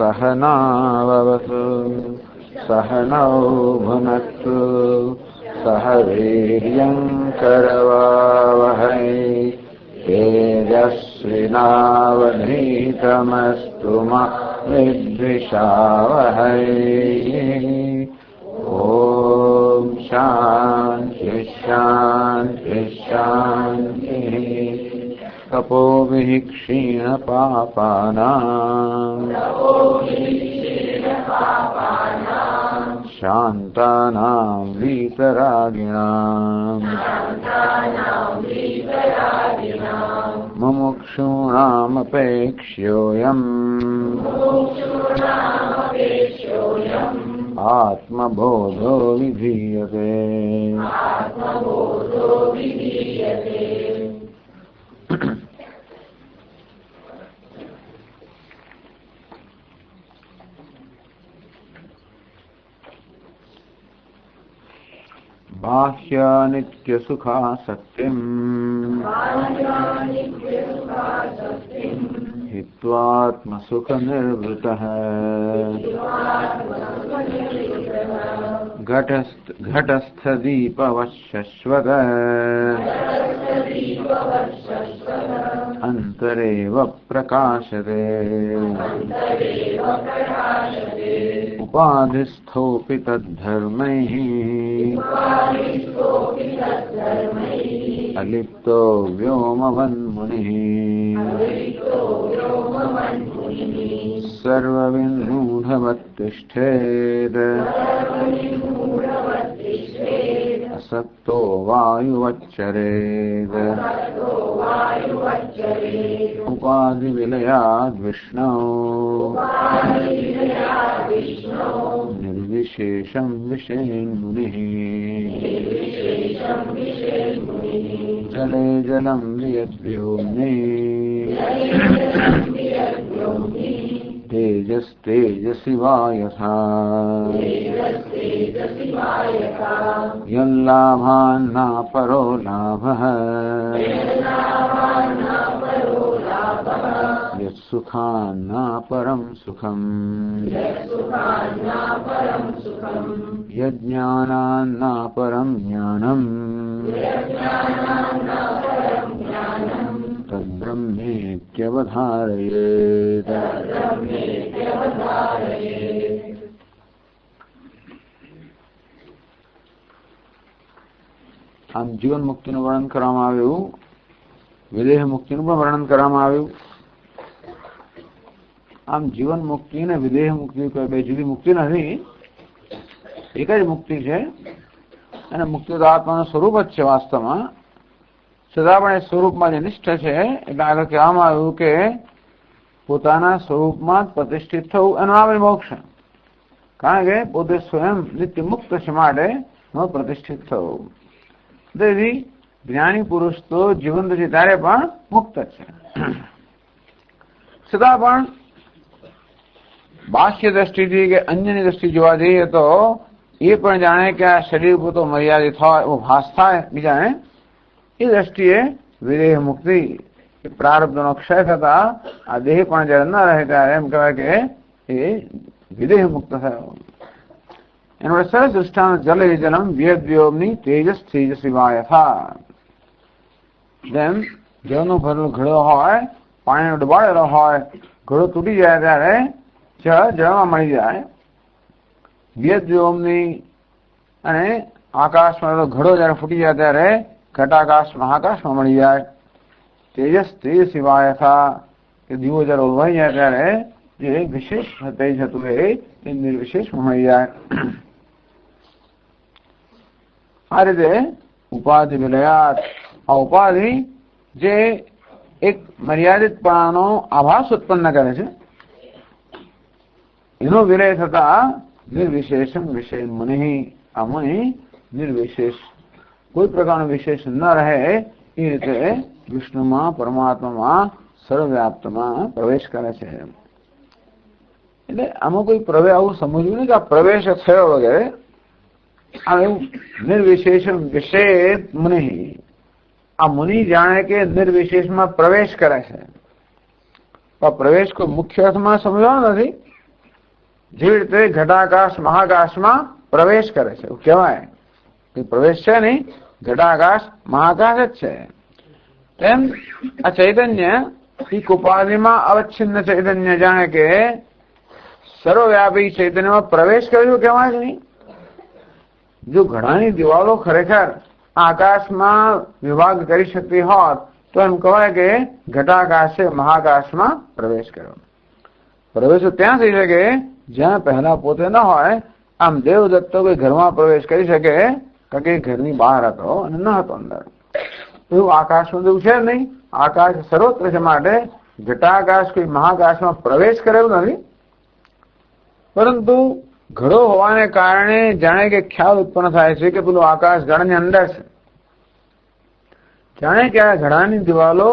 सहनाववतु सहनौ भुनक्तु सह वीर्यङ्करवावहै तेजस्विनावधीतमस्तु मा विद्विषावहै। ॐ शान्ति शान्ति शान्तिः। तपोभिः क्षीणपापानां शान्तानां वीतरागिणां मुमुक्षूणामपेक्ष्योऽयम् आत्मबोधो विधीयते। बाह्यानित्यसुखासक्तिम् हित्वात्मसुखनिर्वृतः घटस्थदीपवशश्वत अन्तरेव प्रकाशते। उपाधिस्थोऽपि तद्धर्मैः अलिप्तो व्योमवन्मुनिः सर्वविन्मूढवत्तिष्ठेत् असक्तो वायुवच्चरेत्। उपाधिविलयाद्विष्णौ निर्विशेषं विषयेन्मुनिः जले जलं वियद्व्योम्नि तेजस्तेजसि वा यथा। यल्लाभान्नापरो लाभः यत्सुखान्नापरं सुखम् यज्ञानान्नापरं ज्ञानम् तद्ब्रह्मेत्यवधारयेत्। આમ જીવન મુક્તિનું વર્ણન કરવામાં આવ્યું, વિદેહ મુક્તિનું પણ વર્ણન કરવામાં આવ્યું. આમ જીવન મુક્તિ અને વિદેહ મુક્તિ કોઈ બે જુદી મુક્તિ નથી, એક જ મુક્તિ છે. અને મુક્તિ તો આત્માનું સ્વરૂપ જ છે વાસ્તવમાં. છતાં પણ એ સ્વરૂપમાં જે નિષ્ઠ છે, એટલે આગળ કહેવામાં આવ્યું કે પોતાના સ્વરૂપમાં જ પ્રતિષ્ઠિત થવું એનો નામ મોક્ષ. કારણ કે પોતે સ્વયં નિત્ય મુક્ત છે માટે પ્રતિષ્ઠિત થવું. તેથી જ્ઞાની પુરુષ તો જીવંત છે ત્યારે પણ મુક્ત છે. છતાં પણ બાહ્ય દ્રષ્ટિથી કે અન્યની દ્રષ્ટિ જોવા જઈએ તો એ પણ જાણે કે આ શરીર પૂરતો મર્યાદિત હોય એવો ભાસ થાય બીજાને. એ દ્રષ્ટિએ વિદેહ મુક્તિ પ્રારબ્ધનો ક્ષય થતા આ દેહ પણ જયારે ન રહે ત્યારે એમ કહેવાય કે એ વિદેહ મુક્ત થયો. એનો સરસ દૃષ્ટાંત જલે જલમ વ્યદ્વ્યોમની તેજસ તેજસી વા યથા. જેમ જળનો ભરેલો ઘડો હોય, પાણીનો ડુબાડેલો હોય, ઘડો તૂટી જાય ત્યારે જળ જળમાં મળી જાય. વ્યદ્વ્યોમની અને આકાશમાં ઘડો જયારે ફૂટી જાય ત્યારે ઘટાકાશમાં આકાશમાં મળી જાય. તેજસ તેજસી વા યથા કે દીવો જયારે ઓલવાઈ જાય ત્યારે જે વિશેષ તેજ હતું એ નિર્વિશેષમાં મળી જાય. આ રીતે ઉપાધિ વિલયાત, આ ઉપાધિ જે એક મર્યાદિતપણાનો આભાસ ઉત્પન્ન કરે છે એનો વિલય થતા નિર્વિશેષમ વિષય મુનિ, આ મુનિ નિર્વિશેષ કોઈ પ્રકારનો વિશેષ ન રહે એ રીતે વિષ્ણુમાં પરમાત્મામાં સર્વવ્યાપ્તમાં પ્રવેશ કરે છે. એટલે આમાં કોઈ પ્રવેશ આવું સમજવું નહીં કે આ પ્રવેશ થયો વગેરે. આ એવું નિર્વિશેષમ વિષય મુનિ, આ મુનિ જાણે કે નિર્વિશેષમાં પ્રવેશ કરે છે. પ્રવેશ કોઈ મુખ્ય અર્થમાં સમજવાનો નથી, જેવી રીતે ઘટાકાશ મહાકાશમાં પ્રવેશ કરે છે એવું કહેવાય કે પ્રવેશ છે નહીં, ઘટાકાશ મહાકાશ જ છે. તેમ આ ચૈતન્ય એ ઉપાધિમાં અવચ્છિન્ન ચૈતન્ય જાણે કે સર્વવ્યાપી ચૈતન્યમાં પ્રવેશ કર્યો કહેવાય જ નહીં. જો ઘડાની દિવાલો ખરેખર આકાશમાં વિભાગ કરી શકતી હોત તો એમ કહેવાય કે ઘટાકાશે મહાકાશમાં પ્રવેશ કર્યો. પ્રવેશ ત્યાં થઈ શકે જ્યાં પહેલા પોતે ન હોય. આમ દેવદત્તો કોઈ ઘરમાં પ્રવેશ કરી શકે કારણ કે ઘરની બહાર હતો અને ન હતો અંદર. એવું આકાશમાં જેવું છે નહીં. આકાશ સર્વત્ર છે માટે ઘટાકાશ કોઈ મહાકાશમાં પ્રવેશ કરેલું નથી. પરંતુ ઘડો હોવાને કારણે જાણે કે ખ્યાલ ઉત્પન્ન થાય છે કે પેલું આકાશ ઘડાની અંદર છે. જાણે કે આ ઘડાની દિવાલો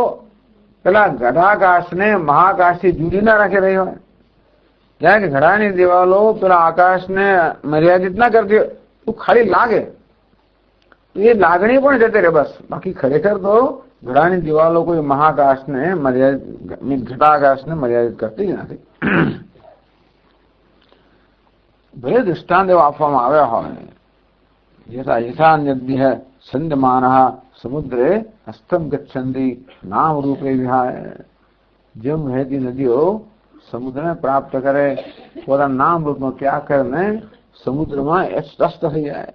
પેલા ઘટાકાશને મહાકાશથી જુદી ના રાખી રહી હોય. જાણે કે ઘડાની દિવાલો પેલા આકાશને મર્યાદિત ના કરતી હોય. તું ખાલી લાગે એ લાગણી પણ જતી રહે બસ. બાકી ખરેખર તો ઘડાની દિવાલો કોઈ મહાકાશને મર્યાદિત ઘટાકાશને મર્યાદિત કરતી જ નથી. ભલે દૃષ્ટાંત એવા આપવામાં આવ્યા હોય યથા યથાન્યદ્ય સંદમાન સમુદ્રે હસ્તમ ગચ્છન્તિ નામ રૂપે વિહાય. જેમ વહેતી નદીઓ સમુદ્રને પ્રાપ્ત કરે પોતાના નામ રૂપનો ત્યાગ કરીને સમુદ્રમાં સ્પષ્ટ થઈ જાય.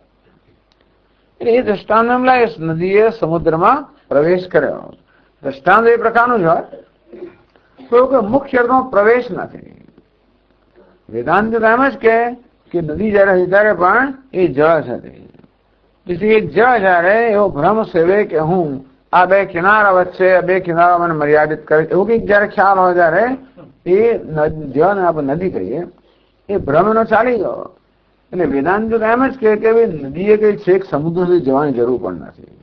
એટલે એ દ્રષ્ટાંત એમ લાગે નદીએ સમુદ્રમાં પ્રવેશ કર્યો. દ્રષ્ટાંત એ પ્રકારનું જ હોય તો મુખ્ય અર્થમાં પ્રવેશ નથી. વેદાંત એમ જ કે નદી જયારે હોય ત્યારે પણ એ જળ છે. તેથી એ જળ જયારે એવો ભ્રમ સેવે કે હું આ બે કિનારા વચ્ચે બે કિનારા મને મર્યાદિત કરે એવું કંઈક જયારે ખ્યાલ હોય ત્યારે એ જળને આપણે નદી કહીએ એ ભ્રમ એનો ચાલી ગયો. એટલે વેદાંત એમ જ કે નદીએ કઈ છેક સમુદ્ર સુધી જવાની જરૂર પણ નથી.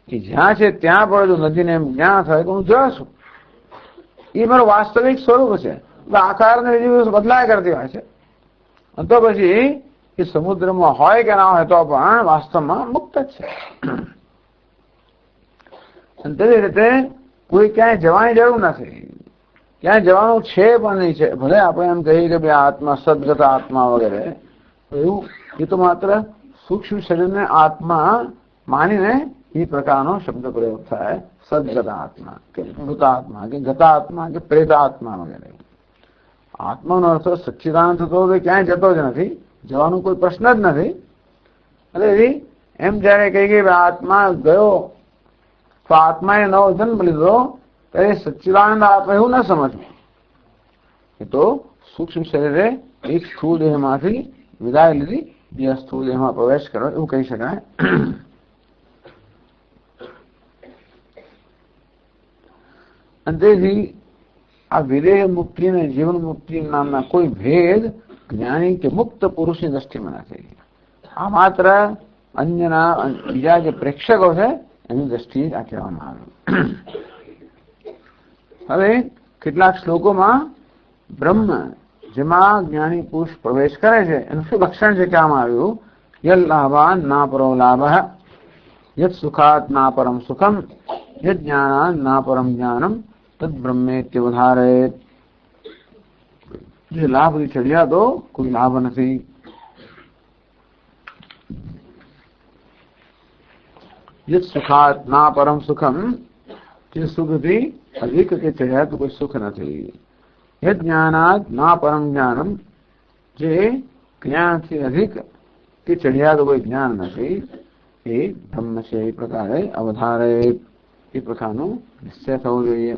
કે જ્યાં છે ત્યાં પણ જો નદીને એમ જ્ઞાન થાય કે હું જળ છું. એ મારું વાસ્તવિક સ્વરૂપ છે. આકારને બીજી બદલાય કરતી હોય છે. તો પછી એ સમુદ્રમાં હોય કે ના હોય તો પણ વાસ્તવમાં મુક્ત જ છે. તેવી રીતે કોઈ ક્યાંય જવાની જરૂર નથી. ક્યાંય જવાનું છે પણ નહીં છે. ભલે આપણે એમ કહીએ કે ભાઈ આત્મા સદગત આત્મા વગેરે એવું એ તો માત્ર સૂક્ષ્મ શરીરને આત્મા માનીને એ પ્રકારનો શબ્દ પ્રયોગ થાય. સદગત આત્મા કે મૃતાત્મા કે ગતાત્મા કે પ્રેતાત્મા વગેરે. આત્માનો અર્થ સચ્ચિદાનંદ થતો ક્યાંય જતો જ નથી. જવાનો કોઈ પ્રશ્ન જ નથી. એટલે એમ જયારે કહી કે આત્મા ગયો તો આત્માએ નવો જન્મ લીધો ત્યારે સચ્ચિદાનંદ આત્મા એવું ન સમજવું. એ તો સૂક્ષ્મ શરીરે એક સ્થૂળ દેહમાંથી વિદાય લીધી બીજા સ્થૂળ દેહમાં પ્રવેશ કર્યો એવું કહી શકાય. અને તેથી આ વિદેહ મુક્તિ અને જીવન મુક્તિ નામના કોઈ ભેદ જ્ઞાની કે મુક્ત પુરુષની દ્રષ્ટિમાં નથી. આ માત્ર અન્યના બીજા જે પ્રેક્ષકો છે એની દ્રષ્ટિએ આ કહેવામાં આવ્યું. હવે કેટલાક શ્લોકોમાં બ્રહ્મ જેમાં જ્ઞાની પુરુષ પ્રવેશ કરે છે એનું શું લક્ષણ છે કહેવામાં આવ્યું. યદ લાભાન ના પરો લાભ યદ સુખાત ના પરમ સુખમ યદ જ્ઞાનાન ના પરમ જ્ઞાનમ તદ બ્રહ્મેત્યવધારે. જે લાભથી ચડ્યા તો કોઈ લાભ નથી. યદ સુખાત ના પરમ સુખમ જે સુખથી અધિક કે ચડ્યા તો કોઈ સુખ નથી. યદ જ્ઞાનાદ ના પરમ જ્ઞાનમ જે જ્ઞાનથી અધિક કે ચડ્યા તો કોઈ જ્ઞાન નથી. એ બ્રહ્મ છે. એ પ્રકારે અવધારે એ પ્રકારનો નિશ્ચય થવો જોઈએ.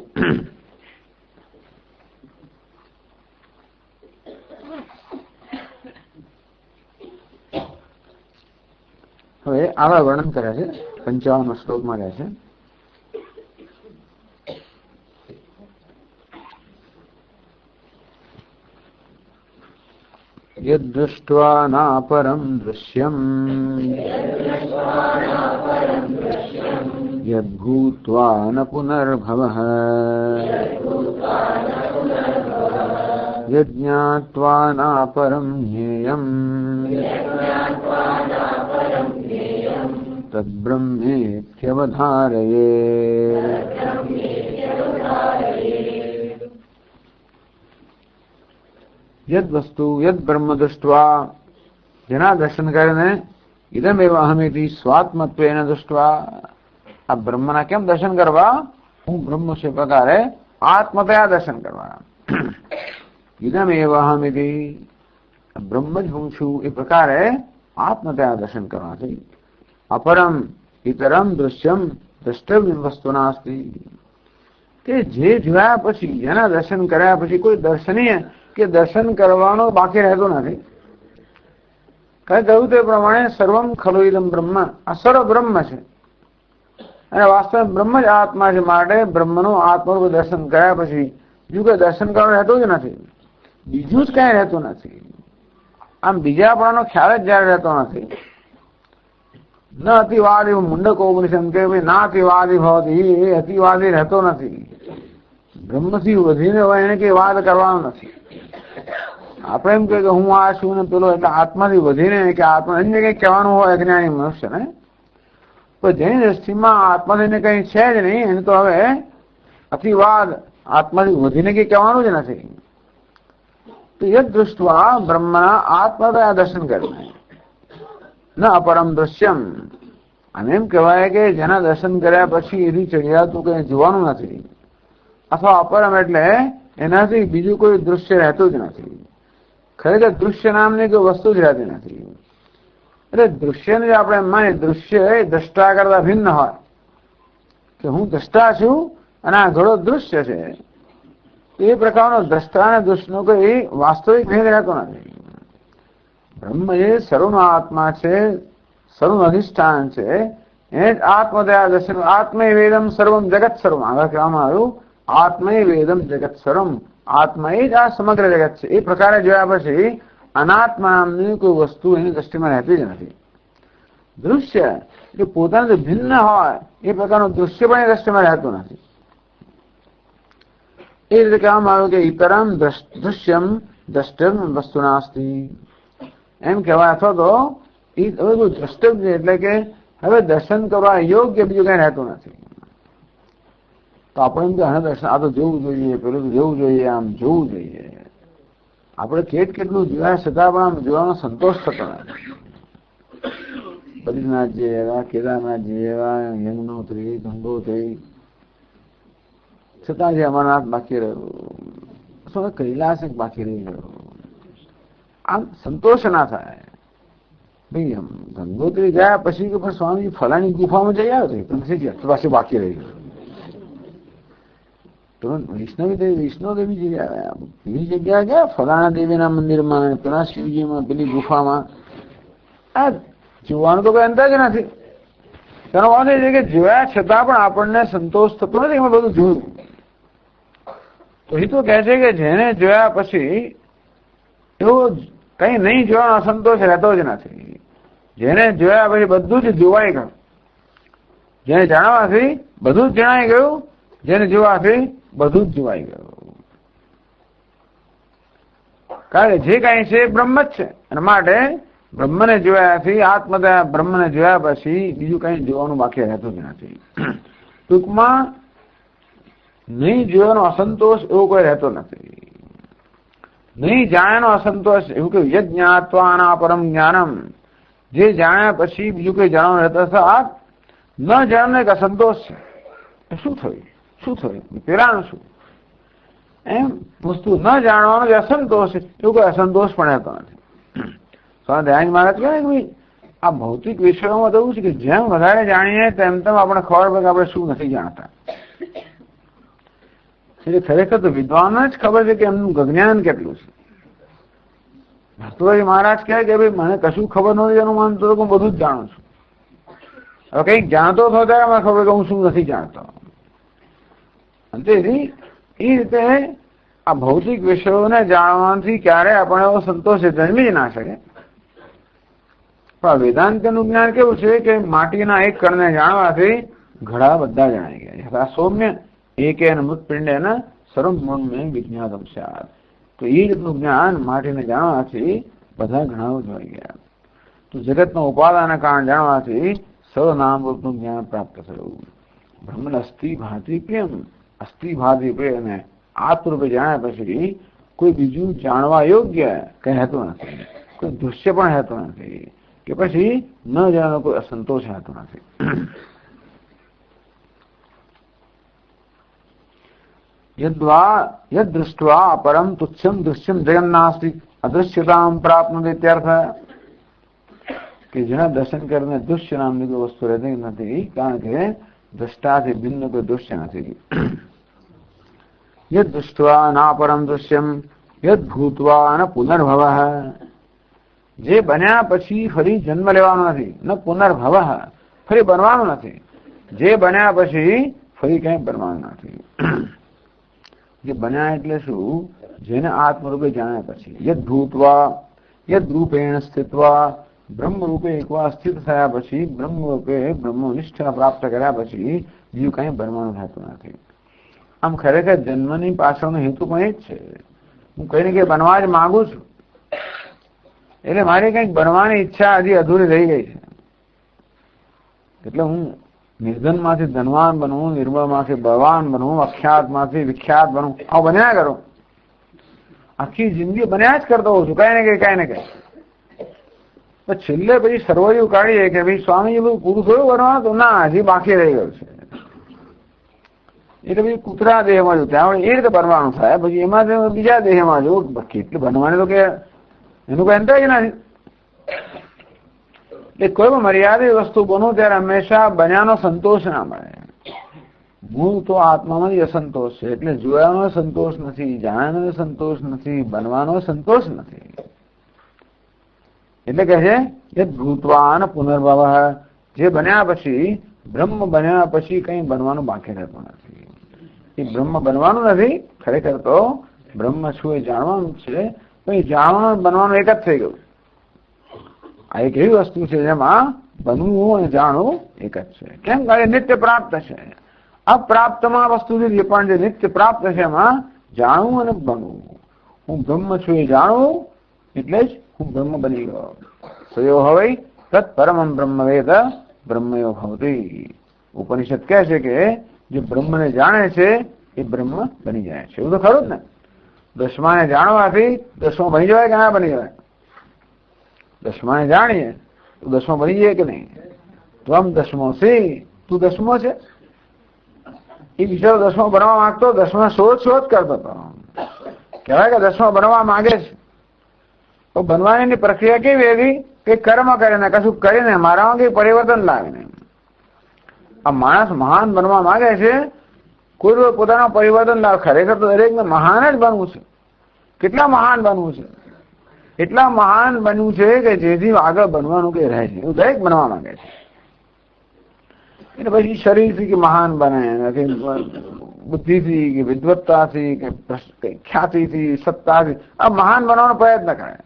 હવે આવા વર્ણન કરે છે 55 શ્લોકમાં રહે છે. યદ્દૃષ્ટ્વા ના પરમ દૃશ્યમ યદ્ભૂત્વા ન પુનર્ભવઃ યજ્ઞાત્વા ના પરમ જ્ઞેયમ તદ્બ્રહ્મેત્યવધારયેત. યદ વસ્તુ યદ બ્રહ્મ દૃષ્ટવા, જેના દર્શન કરીને ઇદમેવ અહમિતિ સ્વાત્મત્વેન દૃષ્ટવા, આ બ્રહ્મના કેમ દર્શન કરવા? હું બ્રહ્મ છે પ્રકારે આત્મતયા દર્શન કરવા. ઇદમેવ અહમિતિ, બ્રહ્મ જ હું છું એ પ્રકારે આત્મતયા દર્શન કરવાથી અપરમ ઇતરમ દૃશ્યમ દ્રષ્ટવ્ય વસ્તુ નાસ્તિ, કે જે જોયા પછી, જેના દર્શન કર્યા પછી કોઈ દર્શનીય કે દર્શન કરવાનો બાકી રહેતો નથી. કઈ કહ્યું તે પ્રમાણે સર્વમ ખલુ ઇદમ બ્રહ્મ, આ સર્વ બ્રહ્મ છે અને વાસ્તવ બ્રહ્મ જ આત્મા છે. માટે બ્રહ્મનું આત્માનું દર્શન કર્યા પછી બીજું કઈ દર્શન કરવાનું રહેતું જ નથી, બીજું જ કઈ રહેતું નથી. આમ બીજાપણાનો ખ્યાલ જ જયારે રહેતો નથી. ન અતિવાદી મુંડકો ઉપનિષદ કે ભાઈ ના અતિવાદી ભવતી, એ અતિવાદી રહેતો નથી. બ્રહ્મથી વધીને હોય એને કઈ વાદ કરવાનો નથી. આપણે એમ કે હું આ છું ને પેલો, એટલે આત્માથી વધીને કે આત્મા અન્ય કઈ કહેવાનું હોય અજ્ઞાની મનુષ્યને, પણ જેની દ્રષ્ટિમાં આત્માથીને કઈ છે જ નહીં, એને તો હવે અતિવાદ આત્માથી વધીને કઈ કહેવાનું જ નથી. તો યદ દૃષ્ટવા બ્રહ્મના આત્મતયા દર્શન કરે ન અપરમ દૃશ્યમ, અને એમ કહેવાય કે જેના દર્શન કર્યા પછી એથી ચડિયાતું કઈ જોવાનું નથી, અથવા અપરમ એટલે એનાથી બીજું કોઈ દૃશ્ય રહેતું જ નથી. ખરેખર દૃશ્ય નામની કોઈ વસ્તુ જ રહેતી નથી. એટલે દૃશ્યને જે આપણે માનીએ, દૃશ્ય એ દ્રષ્ટા કરતા ભિન્ન હોય, કે હું દ્રષ્ટા છું અને આ ઘડો દૃશ્ય છે, એ પ્રકારનો દ્રષ્ટા અને દૃશ્યનો કોઈ વાસ્તવિક ભેદ રહેતો નથી. બ્રહ્મ એ સર્વનો આત્મા છે, સર્વનું અધિષ્ઠાન છે, એ જ આત્મદયા દર્શન. આત્મૈ વેદમ સર્વમ જગત સર્વમ, આગળ કહેવામાં આવ્યું આત્મૈ વેદમ જગત સર્વમ, આત્મા એ જ આ સમગ્ર જગત છે. એ પ્રકારે જોયા પછી અનાત્મા નામની કોઈ વસ્તુ એની દ્રષ્ટિમાં રહેતી જ નથી. દૃશ્ય કે પોતાને ભિન્ન હોય એ પ્રકારનું દૃશ્ય પણ એ દ્રષ્ટિમાં રહેતું નથી. એ રીતે કહેવામાં આવ્યું કે ઇતરમ દૃશ્યમ દ્રષ્ટવ્ય વસ્તુ નાસ્તિ, એમ કહેવાય. અથવા તો હવે દ્રષ્ટવ્ય એટલે કે હવે દર્શન કરવા યોગ્ય બીજું કઈ રહેતું નથી. તો આપણે એમ કે હા દર્શન આ તો જોવું જોઈએ, પેલું જોવું જોઈએ, આમ જોવું જોઈએ. આપણે કેટલું જોયા છતાં પણ આમ જોવાનો સંતોષ થતો નથી. બદ્રીનાથ જેવા, કેદારનાથ જેવા, યમનોત્રી, ગંગોત્રી, છતાં જે અમરનાથ બાકી રહ્યું, કૈલાસ બાકી રહી ગયું, આમ સંતોષ ના થાય. ભાઈ એમ ગંગોત્રી ગયા પછી કે સ્વામી ફલાણી ગુફામાં જઈ આવ્યો તો પાછું બાકી રહી ગયું. તો વૈષ્ણોદેવી જઈ આવ્યા, પેલી જગ્યા ગયા ફલાણા દેવીના મંદિરમાં, પેલા શિવજીમાં, પેલી ગુફામાં. આ જોવાનું તો કોઈ અંદાજ નથી. તેનો વાત એ છે કે જોયા છતાં પણ આપણને સંતોષ થતો નથી. એમાં બધું જોયું તો એ તો કહે છે કે જેને જોયા પછી એવો કઈ નહીં જોવાનો અસંતોષ રહેતો જ નથી. જેને જોયા પછી બધું જ જોવાઈ ગયું, જેને જાણવાથી બધું જ જણાઈ ગયું, જેને જોવાથી બધું જ જોવાઈ ગયું. કારણ કે જે કઈ છે બ્રહ્મ જ છે, અને માટે બ્રહ્મને જોયાથી આત્મદયા, બ્રહ્મને જોયા પછી બીજું કઈ જોવાનું બાકી રહેતું જ નથી. ટૂંકમાં નહીં જોવાનો અસંતોષ એવો કોઈ રહેતો નથી. નહીં જાણ્યાનો અસંતોષ એવું કે યજ્ઞાત્વાના પરમ જ્ઞાનમ, જે જાણ્યા પછી બીજું કઈ જાણવાનું રહેતા આ ન જાણને એક અસંતોષ છે. શું થયું, શું થયું, પેલાનું શું, એમ વસ્તુ ન જાણવાનો જે અસંતોષ છે એવું કોઈ અસંતોષ પણ રહેતો નથી. સ્વામી દયાનંદ મહારાજ કહે કે ભાઈ આ ભૌતિક વિષયોમાં તો એવું છે કે જેમ વધારે જાણીએ તેમ તેમ આપણે ખબર પડે કે આપણે શું નથી જાણતા. એટલે ખરેખર તો વિદ્વાન જ ખબર છે કે એમનું જ્ઞાન કેટલું છે. ભરતુભાઈ મહારાજ કહે કે ભાઈ મને કશું ખબર નથી એનું માનતો હું બધું જ જાણું છું. હવે કંઈક જાણતો થયો ત્યારે મને ખબર કે હું શું નથી જાણતો. તેથી એ રીતે આ ભૌતિક વિષયોને જાણવાથી ક્યારે આપણે એવો સંતોષ જન્મી જ ના શકે. પણ વેદાંતનું જ્ઞાન કેવું છે કે માટીના એક કણને જાણવાથી ઘડા બધા જણાઈ ગયા. સૌમ્ય એકેન મૃતપિંડેન સર્વમૂળમેં વિજ્ઞાતમ સ્યાત્. તો એ રીતનું જ્ઞાન માટીને જાણવાથી બધા ઘણાઓ જોઈ ગયા. તો જગતનો ઉપાદાન કારણ જાણવાથી સર્વનામ રૂપનું જ્ઞાન પ્રાપ્ત થયું. બ્રહ્મન અસ્થિ ભાતિ પ્રિયમ, અસ્થિ ભાતિ પ્રિય અને આત્મરૂપે જાણ્યા પછી કોઈ બીજું જાણવા યોગ્ય કઈ હેતું નથી, કોઈ દૃશ્ય પણ હેતું નથી, કે પછી ન જાણવાનો કોઈ અસંતોષ હેતું નથી. યદ દૃષ્ટવા પરમ તુચ્છમ દૃશ્યમ જગન્નાસ્તિ અદૃશ્યતામ પ્રાપ્નોતિ ઇત્યર્થ. કે જેના દર્શન કરીને દૃશ્ય નામની કોઈ વસ્તુ રહેતી નથી, કારણ કે દ્રષ્ટાથી ભિન્ન કોઈ દૃશ્ય નથી. યદ દૃષ્ટવા ના પરમ દૃશ્યમ યદ ભૂતવા ન પુનર્ભવ. જે બન્યા પછી ફરી જન્મ લેવાનો નથી, ન પુનર્ભવ ફરી બનવાનું નથી. જે બન્યા પછી ફરી કઈ બનવાનું નથી. જે બન્યા એટલે શું? જેને આત્મરૂપે જાણ્યા પછી. યદ ભૂતવા યદ રૂપેણ સ્થિત્વા બ્રહ્મ રૂપે એકવાર સ્થિત થયા પછી, બ્રહ્મ રૂપે બ્રહ્મનિષ્ઠા પ્રાપ્ત કર્યા પછી બીજું કઈ બનવાનું થતું નથી. આમ ખરેખર જન્મની પાછળનો હેતુ પણ એ જ છે. હું કઈ ને કઈ બનવા જ માંગુ છું, એટલે મારી કઈક બનવાની ઈચ્છા હજી અધૂરી રહી ગઈ છે. એટલે હું નિર્ધનમાંથી ધનવાન બનવું, નિર્બળમાંથી બળવાન બનવું, અખ્યાતમાંથી વિખ્યાત બનવું, આવું બન્યા કરું. આખી જિંદગી બન્યા જ કરતો હોઉં છું, કઈ ને કઈ. છેલ્લે પછી સર્વૈયું કાઢીએ કે ભાઈ સ્વામીજી બધું પૂરું થયું બનવાનું, તો ના, હજી બાકી રહી ગયું છે. એટલે પછી કૂતરા દેહમાં જવું, ત્યાં એ રીતે બનવાનું થાય. પછી એમાં બીજા દેહમાં જવું, કેટલું બનવાનું તો કે એનું કઈ અંતર જ નથી. એટલે કોઈ પણ મર્યાદિત વસ્તુ બનવું ત્યારે હંમેશા બન્યાનો સંતોષ ના મળે. મૂળ તો આત્મામાં જ અસંતોષ છે. એટલે જોવાનો સંતોષ નથી, જાણવાનો સંતોષ નથી, બનવાનો સંતોષ નથી. એટલે કહે છે કે ભૂતવાન પુનર્ભવ. જે બન્યા પછી, બ્રહ્મ બન્યા પછી કઈ બનવાનું બાકી રહેતું નથી. એ બ્રહ્મ બનવાનું નથી, ખરેખર તો બ્રહ્મ છું એ જાણવાનું છે. પણ જાણવાનું બનવાનું એક જ થઈ ગયું. આ એક એવી વસ્તુ છે જેમાં બનવું અને જાણવું એક જ છે. કેમ? કારણ કે નિત્ય પ્રાપ્ત છે. અપ્રાપ્તમાં વસ્તુ નથી, પણ જે નિત્ય પ્રાપ્ત છે એમાં જાણવું અને બનવું. હું બ્રહ્મ છું એ જાણવું એટલે જ હું બ્રહ્મ બની ગયો. સયો હવે તત્ પરમમ બ્રહ્મ વેદ બ્રહ્મયો ભવતી. ઉપનિષદ કહે છે કે જે બ્રહ્મને જાણે છે એ બ્રહ્મ બની જાય છે. એવું તો ખરું જ ને? દસમાને જાણવાથી દસમો બની જવાય કે ના બની જવાય? દસમાને જાણીએ તો દસમો બની જાય કે નહીં? તો આમ દસમો સી, તું દસમો છે. એ બિચારો દસમો બનવા માંગતો, દસમા શોધ કરતો હતો. કહેવાય કે દસમો બનવા માંગે છે. તો બનવાની પ્રક્રિયા કેવી એવી કે કર્મ કરીને, કશું કરીને, મારામાં કઈ પરિવર્તન લાવીને. આ માણસ મહાન બનવા માંગે છે, કોઈ પોતાનો પરિવર્તન લાવે. ખરેખર તો દરેકને મહાન જ બનવું છે. કેટલા મહાન બનવું છે? એટલા મહાન બનવું છે કે જેથી આગળ બનવાનું કઈ રહે છે. એવું દરેક બનવા માંગે છે. એટલે પછી શરીરથી કે મહાન બને, કે બુદ્ધિથી, કે વિદ્વત્તાથી, કે ખ્યાતિથી, સત્તાથી આ મહાન બનવાનો પ્રયત્ન કરે.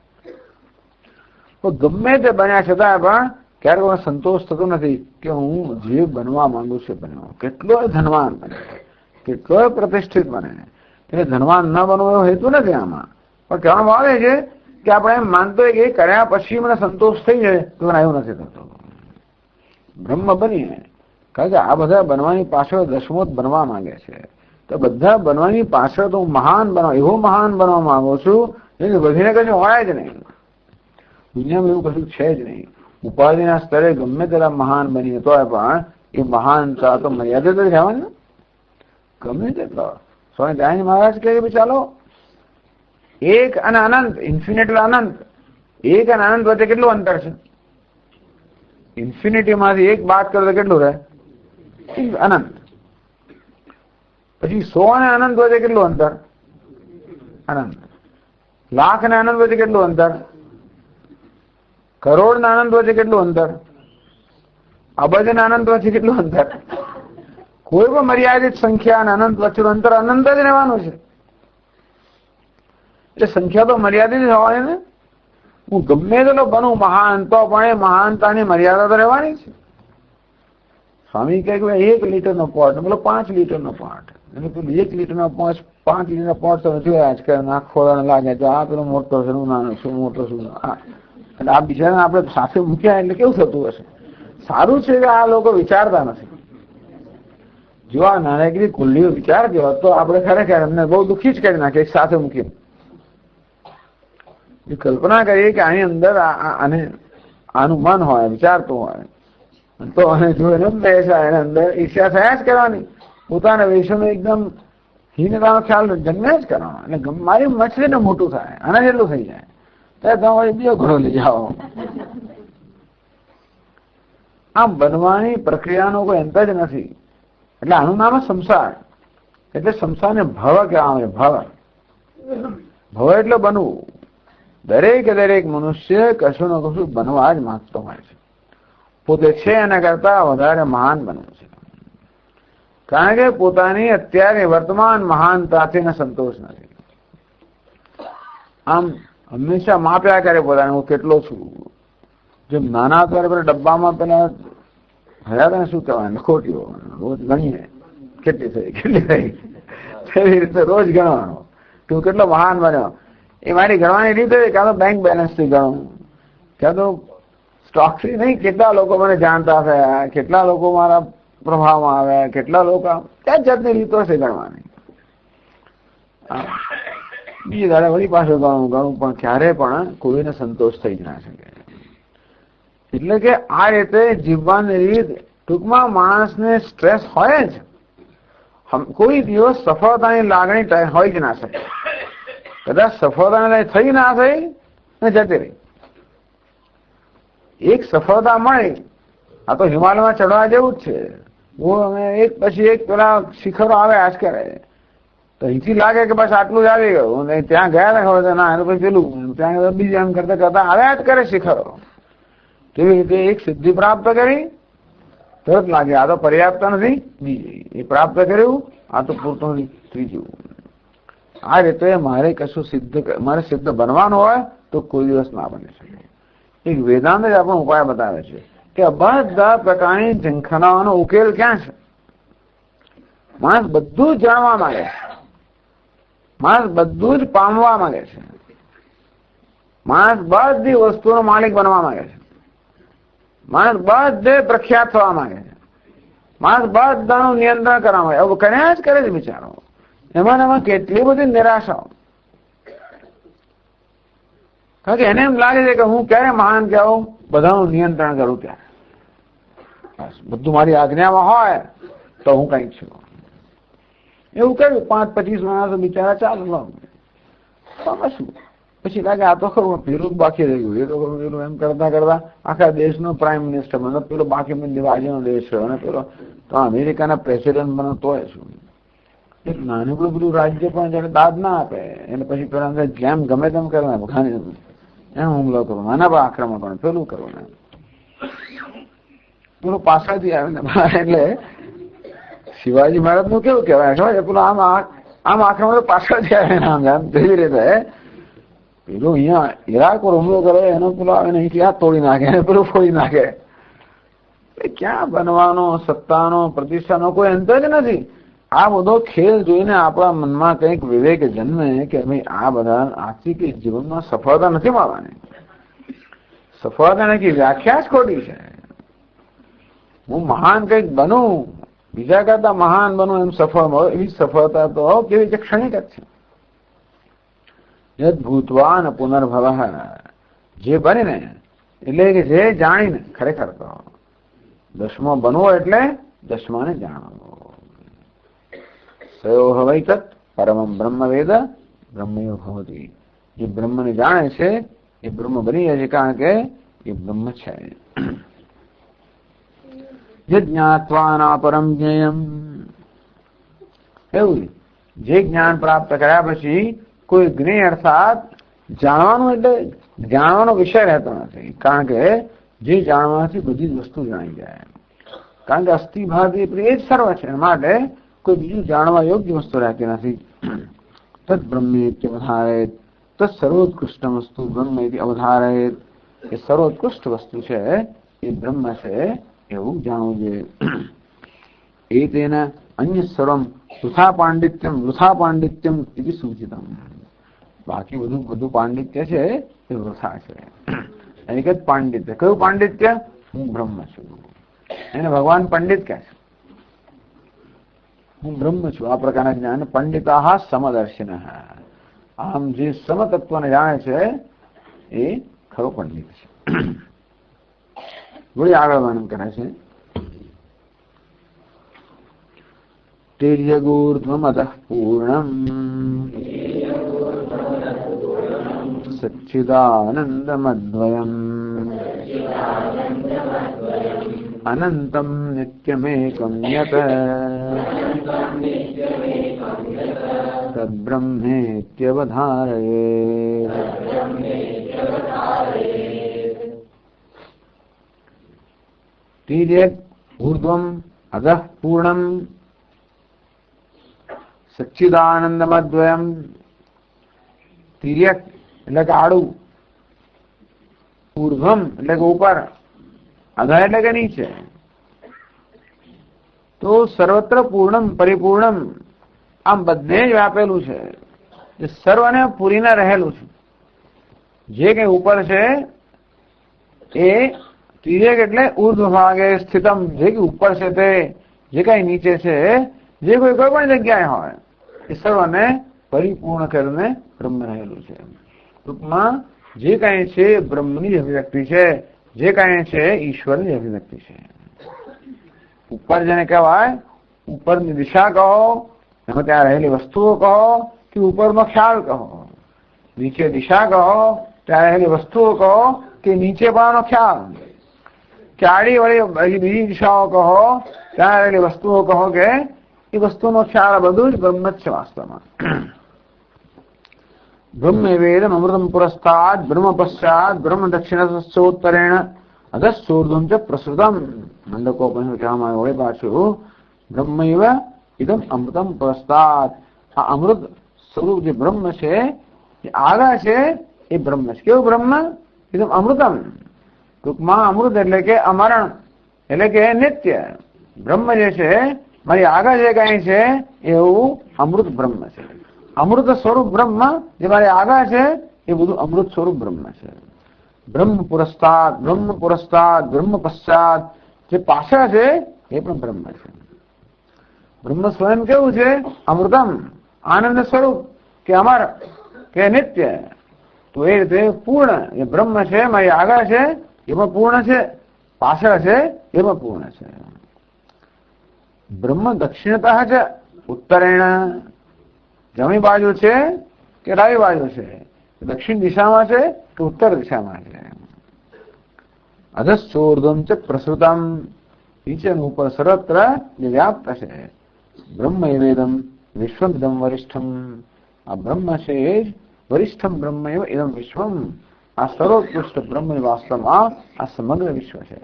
તો ગમે તે બન્યા છતાં પણ ક્યારેક મને સંતોષ થતો નથી કે હું જે બનવા માંગુ છું બનવા. કેટલોય ધનવાન બને, કેટલોય પ્રતિષ્ઠિત બને. એટલે ધનવાન ન બનવો એવો હેતુ નથી આમાં. પણ કહેવામાં આવે છે કે આપણે એમ માનતો હોય કે કર્યા પછી મને સંતોષ થઈ જાય, તો એવું નથી થતો. બ્રહ્મ બનીએ, કારણ કે આ બધા બનવાની પાછળ દસમો જ બનવા માંગે છે. તો બધા બનવાની પાછળ તો હું મહાન બનવા, એવો મહાન બનવા માંગુ છું એને વધીને કશું હોય જ નહીં. દુનિયામાં એવું કશું છે જ નહીં. ઉપાધિના સ્તરે ગમે તેટલા મહાન બનીએ તો પણ એ મહાનતા તો મર્યાદિત જ રહેવાની. ગમે તેટલો સ્વામી દયાનંદ મહારાજ કહે ચાલો એક અને અનંત, ઇન્ફિનિટ એટલે અનંત. એક અને અનંત વચ્ચે કેટલું અંતર છે? ઇન્ફિનિટી માંથી એક બાદ કરો તો કેટલું રહે? અનંત. પછી 100 અને અનંત વચ્ચે કેટલું અંતર? અનંત. લાખ અને અનંત વચ્ચે કેટલું અંતર? કરોડ ના અનંત વચ્ચે કેટલું અંતર? અબજ ના અનંત વચ્ચે કેટલું અંતર? કોઈ પણ મર્યાદિત સંખ્યા અને અનંત વચ્ચેનું અંતર અનંત જ રહેવાનું છે. એટલે સંખ્યા તો મર્યાદિત જ હોવાની ને. હું ગમે તેટલો બનું મહાન, તો પણ એ મહાનતાની મર્યાદા તો રહેવાની છે. સ્વામી કહે કે 1 લીટરનો પોટ, મતલબ 5 લીટરનો પોટ. એટલે પેલું 1 લીટરનો પોટ, 5 લીટરનો પોટ તો જોયા આજકાલ નાક ખોલાને લાગે તો આ પેલો મોટો છે, હું નાનો છું, મોટો છું. એટલે આ બિચારાને આપણે સાથે મૂક્યા એટલે કેવું થતું હશે? સારું છે કે આ લોકો વિચારતા નથી. જો આ નાનકડી કુલ્લીઓ વિચાર ગયો તો આપણે ખરેખર એમને બહુ દુઃખી જ કરી નાખે સાથે મૂકીએ. એ કલ્પના કરીએ કે આની અંદર આનું મન હોય, વિચારતું હોય, તો અને જો એને બેસા એને અંદર ઈર્ષ્યા થયા જ કરવાની, પોતાના વિષયનો એકદમ હીનતાનો ખ્યાલ જન્મ્યા જ કરવાનો, એટલે મારી મછલીને મોટું થાય, આના જેટલું થઈ જાય ત્યારે તમારે બીજો ઘણો લઈ જાઓ. આમ બનવાની પ્રક્રિયાનો કોઈ અંત જ નથી. એટલે આનું નામ સંસાર. એટલે સંસારને ભવ કહેવામાં આવે. ભવ એટલે બનવું. દરેક મનુષ્ય કશું ને કશું બનવા જ માંગતો હોય છે. પોતે છે એના કરતા વધારે મહાન બનવું છે. કારણ કે પોતાની અત્યારે વર્તમાન મહાનતાથી સંતોષ નથી. આમ હંમેશા માપ્યા કરે પોતાને, હું કેટલો છું. જેમ નાના ત્યારે પેલા ડબ્બામાં પેલા હયા હતા ને, શું કહેવાય, લખોટીઓ રોજ ગણીએ કેટલી થઈ એવી રીતે રોજ ગણવાનો તું કેટલો મહાન બન્યો. એ મારી ગણવાની રીતે કાં તો બેંક બેલેન્સથી ગણું, ક્યાં તો સ્ટોકથી નહીં. કેટલા લોકો મને જાણતા થયા, કેટલા લોકો મારા પ્રભાવમાં આવ્યા, કેટલા લોકો ક્યાં જાતની રીતો છે ગણવાની. બીજી દાડે વળી પાછું ગણું પણ ક્યારે પણ કોઈને સંતોષ થઈ જ ના શકે. એટલે કે આ રીતે જીવવાની રીત, ટૂંકમાં માણસને સ્ટ્રેસ હોય જ. કોઈ દિવસ સફળતાની લાગણી હોય જ ના શકે. કદાચ સફળતાની થઈ ના થઈ ને જતી રહી. એક સફળતા મળી, આ તો હિમાલયમાં ચડવા જેવું જ છે. અમે એક પછી એક પેલા શિખરો આવે આજ કરે, તો અહીંથી લાગે કે બસ આટલું જ આવી ગયું. ત્યાં ગયા ને ખબર ના એનું પછી પેલું ત્યાં બીજું એમ કરતા કરતા આવ્યા જ કરે શિખરો. કેવી રીતે એક સિદ્ધિ પ્રાપ્ત કરી તરત લાગે આ તો પર્યાપ્ત નથી, બીજી એ પ્રાપ્ત કર્યું, આ તો પૂરતું નથી, ત્રીજું. આ રીતે મારે કશું મારે સિદ્ધ બનવાનું હોય તો કોઈ દિવસ ના બની શકે. એક વેદાંત જ આપણો ઉપાય બતાવે છે કે બધા પ્રકારની ઝંખનાઓનો ઉકેલ ક્યાં છે. માણસ બધું જ જાણવા માંગે છે, માણસ બધું જ પામવા માંગે છે, માણસ બધી વસ્તુનો માલિક બનવા માંગે છે, માણસ બધે પ્રખ્યાત થવા માંગે છે, માણસ બધાનું નિયંત્રણ કરવા માંગે. હવે કર્યા જ કરે છે બિચારો. એમાં કેટલી બધી નિરાશાઓ. કારણ કે એને એમ લાગે છે કે હું ક્યારે મહાન કહેવું, બધાનું નિયંત્રણ કરું ત્યારે. બસ બધું મારી આજ્ઞામાં હોય તો હું કંઈક છું. એવું કર્યું 5-25 માણસો બિચારા ચાલુ શું પછી લાગે આ તો ખરું પેલું બાકી રહ્યું, એ તો પેલું એમ કરતા કરતા આખા દેશનો પ્રાઇમ મિનિસ્ટર બનો, પેલો બાકી દિવાળીનો દેશ રહ્યો, અને પેલો તો અમેરિકાના પ્રેસિડેન્ટ બનો તોય શું. એક નાનું પેલું રાજ્ય પણ જયારે દાદ ના આપે એટલે પછી પેલા જેમ ગમે તેમ કરવા એમ હુમલો કરો, આના પર આક્રમણ કરો, પેલું કરો ને પેલું પાછળથી આવે ને. એટલે શિવાજી મહારાજ નું કેવું કહેવાય ખબર, પેલું આમ આક્રમણ પાછળથી આવે ને, આમ એવી રીતે પેલું અહીંયા ઈરાક પર હુમલો કરે એનો પેલો આવે ને અહીંથી હાથ તોડી નાખે, એને પેલું ફોડી નાખે. ક્યાં બનવાનો, સત્તાનો, પ્રતિષ્ઠાનો કોઈ અંત જ નથી. આ બધો ખેલ જોઈને આપણા મનમાં કંઈક વિવેક જન્મે કે ભાઈ આ બધા આથી કે જીવનમાં સફળતા નથી મળવાની. સફળતા નથી, વ્યાખ્યા જ ખોટી છે. હું મહાન કંઈક બનું, બીજા કરતા મહાન બનું, એમ સફળ મળે, એવી સફળતા તો કેવી છે, ક્ષણિક જ છે. યદ ભૂતવા ન પુનર્ભવ, જે બનીને એટલે કે જે જાણીને ખરેખર તો દસમો બનવો એટલે દસમાને જાણવો. સયો હવૈ તત્ પરમમ બ્રહ્મ વેદ બ્રહ્મયો ભવતી. જે બ્રહ્મને જાણે છે એ બ્રહ્મ બની જાય છે, કારણ કે એ બ્રહ્મ છે. જે જ્ઞાત્વાના પરમ જ્ઞેયમ, એવું જે જ્ઞાન પ્રાપ્ત કર્યા પછી કોઈ જ્ઞેય અર્થાત જાણવાનું, એટલે જાણવાનો વિષય રહેતો નથી. કારણ કે જે જાણવાથી બધી જ વસ્તુ જાણી જાય. કારણ કે અસ્થિભાતિ એ જ સર્વ છે, માટે કોઈ બીજું જાણવા યોગ્ય વસ્તુ રહેતી નથી. તદ બ્રહ્મેત્ય અવધારેત, તદ સર્વોત્કૃષ્ટ વસ્તુ બ્રહ્મેતિ અવધારેત. એ સર્વોત્કૃષ્ટ વસ્તુ છે એ બ્રહ્મ છે એવું જાણવું જોઈએ. એ તેના અન્ય સર્વમ વૃથા પાંડિત્યમ એ સૂચિતમ. બાકી બધું પાંડિત્ય છે એ વૃથા છે. એક જ પાંડિત્ય. કયું પાંડિત્ય? હું બ્રહ્મ છું. એને ભગવાન પંડિત કહે છે. હું બ્રહ્મ છું. આ પ્રકારના જ્ઞાન પંડિતા સમદર્શિન. આમ જે સમતત્વને જાણે છે એ ખરો પંડિત છે. વળી આગળ વર્ણન કરે છે, તિર્યગૂર્ધ્વમતઃ પૂર્ણમ સચ્ચિદાનંદમદ્વયમ અનંતમ નિત્યમેકં યત તદ્બ્રહ્મેત્યવધારયેત. તિર્યક ઊર્ધ્વમ અધઃ પૂર્ણમ સચ્ચિદાનંદમદ્વયમ. તિર્યક એટલે કે આડું, ઊર્ધ્વમ એટલે કે ઉપર, અધ એટલે કે નીચે. તો સર્વત્ર પૂર્ણમ પરિપૂર્ણમ, આમ બધે જ વ્યાપેલું છે, જે સર્વને પૂરીને રહેલું છે. જે કઈ ઉપર છે એ તિર્યક એટલે ઉર્ધ્વ ભાગે સ્થિતમ, જે કઈ ઉપર છે તે, જે કઈ નીચે છે, જે કોઈ પણ જગ્યાએ હોય એ સર્વને પરિપૂર્ણ કરીને બ્રહ્મ રહેલું છે. ટૂંકમાં જે કઈ છે બ્રહ્મની અભિવ્યક્તિ છે, જે કઈ છે ઈશ્વરની અભિવ્યક્તિ છે. ઉપર જેને કહેવાય, ઉપરની દિશા કહો, એમાં ત્યાં રહેલી વસ્તુઓ કહો, કે ઉપરનો ખ્યાલ કહો. નીચે દિશા કહો, ત્યાં રહેલી વસ્તુઓ કહો, કે નીચે પાનો ખ્યાલ. કે આડી વળી બીજી દિશાઓ કહો, ત્યાં રહેલી વસ્તુઓ કહો, કે એ વસ્તુનો ખ્યાલ, બધું જ બ્રહ્મ જ છે વાસ્તવમાં. બ્રહ્મ વેદમ અમૃતમ પુરસ્તાદ બ્રહ્મ પશ્ચાત બ્રહ્મ દક્ષિણોત્તરેણ અધસ્સૂર્ધ્વમ ચ પ્રસૃતમ. મંડકોપનિષદ કહેવામાં આવ્યું હોય પાછું, બ્રહ્મૈવ ઇદમ અમૃતમ પુરસ્તાદ. આ અમૃત સ્વરૂપ જે બ્રહ્મ છે એ આગળ છે, એ બ્રહ્મ છે. કેવું બ્રહ્મ? ઇદમ અમૃતમ. ટૂંકમાં અમૃત એટલે કે અમરણ, એટલે કે નિત્ય. બ્રહ્મ જે છે મારી આગળ જે કઈ છે એવું અમૃત બ્રહ્મ છે. અમૃત સ્વરૂપ બ્રહ્મ જે મારી આગળ છે એ બધું અમૃત સ્વરૂપ બ્રહ્મ છે. બ્રહ્મ પુરસ્તાદ બ્રહ્મ પશ્ચાત, જે પાછળ છે એ પણ બ્રહ્મ છે. બ્રહ્મ સ્વયં કેવું છે? અમૃતમ, આનંદ સ્વરૂપ, કે અમર, કે નિત્ય. તો એ રીતે પૂર્ણ એ બ્રહ્મ છે, મારી આગળ છે એમાં પૂર્ણ છે, પાછળ છે એમાં પૂર્ણ છે. બ્રહ્મ દક્ષિણતઃ છે ઉત્તરેણ, જમણી બાજુ છે કે ડાબી બાજુ છે, દક્ષિણ દિશામાં છે કે ઉત્તર દિશામાં છે. અધસ્સૂર્ધ્વમ ચ પ્રસૃતમ, નીચે ઉપર સર્વત્ર જે વ્યાપ્ત છે. બ્રહ્મ એવેદમ વિશ્વમિદમ વરિષ્ઠમ, આ બ્રહ્મ છે એ જ વરિષ્ઠમ બ્રહ્મ એવ ઇદમ વિશ્વમ, આ સર્વોત્કૃષ્ટ બ્રહ્મ વાસ્તવમાં આ સમગ્ર વિશ્વ છે.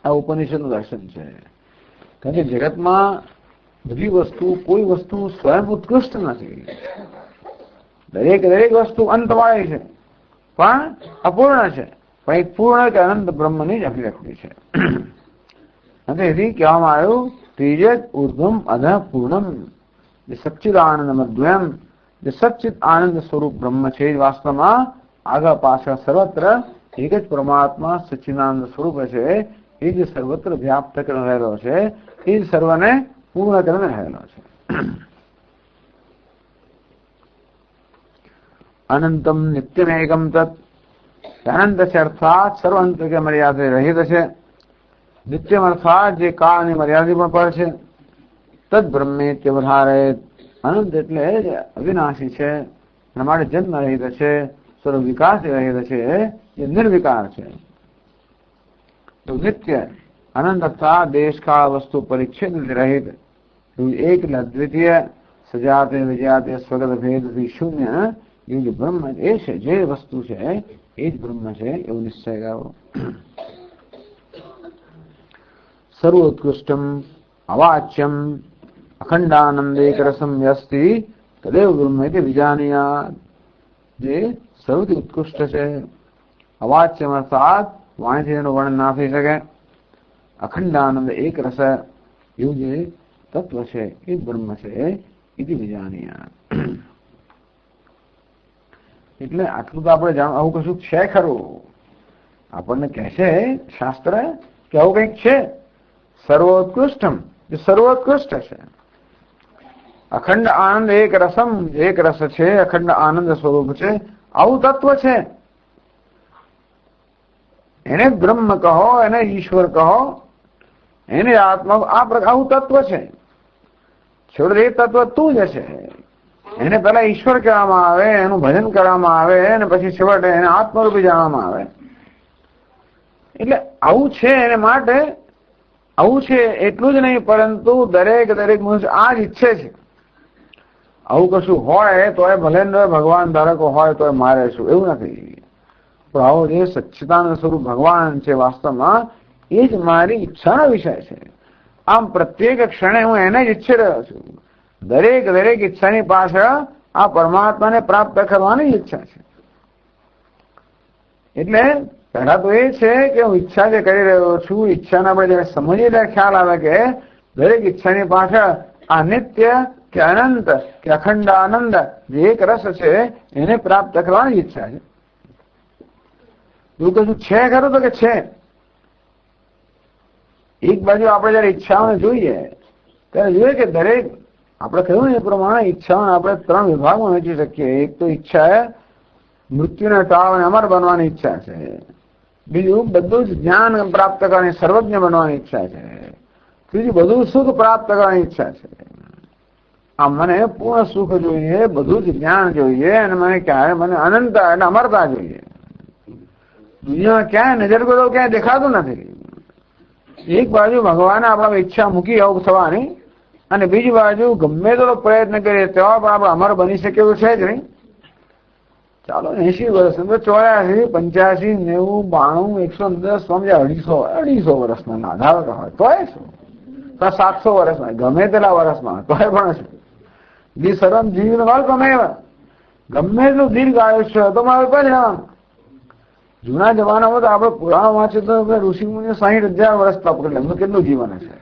આ ઉપનિષદનું દર્શન છે. કારણ કે જગતમાં બધી વસ્તુ, કોઈ વસ્તુ સ્વયં ઉત્કૃષ્ટ નથી. દરેક વસ્તુ અંતવાળી છે પણ અપૂર્ણ છે, પણ એક પૂર્ણ કે અનંત બ્રહ્મની જ અભિવ્યક્તિ છે. તેથી કહેવામાં આવ્યું ત્રિજત ઉર્ધ્વમ અધઃ પૂર્ણમ, જે સચ્ચિદાનંદ મદ્વયમ, જે સચ્ચિત આનંદ સ્વરૂપ બ્રહ્મ છે એ વાસ્તવમાં આગળ પાછળ સર્વત્ર એક જ પરમાત્મા સચ્ચિદાનંદ સ્વરૂપ છે. એ જ સર્વત્ર વ્યાપ્ત કરીને રહેલો છે, એ જ સર્વને પૂર્ણ કરીને રહેલો છે. અનંતમ નિત્યમેકમ તત્, અનંત છે અર્થાત સર્વાંત કે મર્યાદા રહિત છે. નિત્યમ અર્થાત જે કાળની મર્યાદા પણ પર છે. તદ બ્રહ્મેત્યવધારયેત, અનંત એટલે અવિનાશી છે, એના માટે જન્મ રહિત છે, સ્વરૂપ વિકાસ રહિત છે, એ નિર્વિકાર છે. તો નિત્ય અનંત અર્થાત દેશ કાળ વસ્તુ પરિચ્છિન્ન રહિત, એક અદ્વિતીય સજાતે વિજાતે સ્વગત ભેદથી શૂન્ય, એ જે બ્રહ્મ એ છે, જે વસ્તુ છે એ જ બ્રહ્મ છે એવું નિશ્ચય કરો. સર્વોત્કૃષ્ટમ અવાચ્યમ અખંડાનંદેક રસમ યસ્તિ તદેવ બ્રહ્મ એટલે વિજાનીયાત, જે સર્વથી ઉત્કૃષ્ટ છે. અવાચ્યમ અર્થાત વાણીથી એનું વર્ણન ના થઈ શકે. અખંડાનંદ એક રસ એવું જે તત્વ છે એ બ્રહ્મ છે, એ વિજાનીયાત. એટલે આટલું તો આપણે જાણ, આવું કશું છે ખરું? આપણને કહે છે શાસ્ત્ર કે આવું કંઈક છે. સર્વોત્કૃષ્ટમ, જે સર્વોત્કૃષ્ટ છે. અખંડ આનંદ એક રસમ, એક રસ છે, અખંડ આનંદ સ્વરૂપ છે. આવું તત્વ છે. એને બ્રહ્મ કહો, એને ઈશ્વર કહો, એને આત્મા, આવું તત્વ છે. છોડ એ તત્વ તું જ છે. એને પેલા ઈશ્વર કહેવામાં આવે, એનું ભજન કરવામાં આવે, અને પછી છેવટે એને આત્મરૂપી જાણવામાં આવે. એટલે આવું છે. એને માટે આવું છે એટલું જ નહીં, પરંતુ દરેક મનુષ્ય આ જ ઈચ્છે છે. આવું કશું હોય તો એ ભલે ભગવાન ધારકો હોય તો મારે શું, એવું નથી. પણ આવો જે સચ્ચિદાનંદ સ્વરૂપ ભગવાન છે વાસ્તવમાં, એ જ મારી ઈચ્છાનો વિષય છે. આમ પ્રત્યેક ક્ષણે હું એને જ ઈચ્છી રહ્યો છું. દરેક ઈચ્છાની પાછળ આ પરમાત્માને પ્રાપ્ત કરવાની ઈચ્છા છે. એટલે પહેલા તો એ છે કે હું ઈચ્છા જે કરી રહ્યો છું, ઈચ્છાને આપણે જયારે સમજીએ ત્યારે ખ્યાલ આવે કે દરેક ઈચ્છાની પાછળ આ નિત્ય કે અનંત કે અખંડ આનંદ જે એક રસ છે એને પ્રાપ્ત કરવાની ઈચ્છા છે. એવું કશું છે ખરું તો કે છે. એક બાજુ આપણે જયારે ઈચ્છાઓને જોઈએ ત્યારે જોઈએ કે દરેક આપણે કહ્યું ને એ પ્રમાણે ઈચ્છાઓને આપણે 3 વિભાગમાં વહેંચી શકીએ. એક તો ઈચ્છા મૃત્યુને ટાળવાની અમર બનવાની ઈચ્છા છે. બીજું બધું જ જ્ઞાન પ્રાપ્ત કરવાની સર્વજ્ઞ બનવાની ઈચ્છા છે. ત્રીજું બધું સુખ પ્રાપ્ત કરવાની ઈચ્છા છે. આ મને પૂર્ણ સુખ જોઈએ, બધું જ જ્ઞાન જોઈએ, અને મને ક્યારે મને અનંત અને અમરતા જોઈએ. દુનિયામાં ક્યાંય નજર કરો ક્યાંય દેખાતું નથી. એક બાજુ ભગવાને આપણા ઈચ્છા મૂકી યોગ થવાની, અને બીજી બાજુ ગમે તેટલો પ્રયત્ન કરીએ તેવા પણ આપણે અમર બની શકે એવું છે જ નહીં. ચાલો 80 વર્ષ, 84, 85, 90, 92, 110, સમજે 250 વર્ષના નાધાવક હોય તોય શું, 700 વર્ષમાં, ગમે તેટલા વર્ષમાં તોય પણ શું. દી સર્વમ જીવન અલ્પમેવ, ગમે એટલું દીર્ઘ આયુષ્ય તો મારે પરિણામ. જૂના જમાનામાં તો આપણે પુરાણ વાંચીએ તો ઋષિમુનિ 60,000 વર્ષ તપ કરે, એમનું કેટલું જીવન હશે.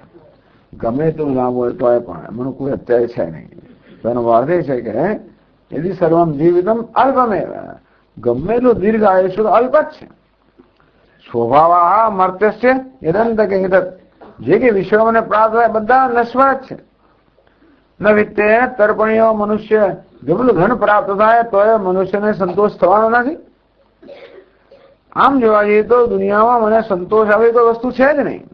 ગમે તેવું લાંબુ હોય તોય પણ એમનું કોઈ અત્યારે છે નહીં. તો એનો અર્થ એ છે કે यदि सर्वम जीवितम अल्पमेव, गમે એટલું દીર્ઘ આયુષ્ય તો અલ્પ જ છે. સ્વભાવ મર્ત્યસ્ય યદંત કે હિત, જે કે વિશ્વને પ્રાપ્ત થાય બધા નશ્વર જ છે. ન વિત્તે તર્પણીય મનુષ્ય, જેટલું ધન પ્રાપ્ત થાય તો એ મનુષ્યને સંતોષ થવાનો નથી. આમ જોવા જઈએ તો દુનિયામાં મને સંતોષ આવે કોઈ વસ્તુ છે જ નહીં.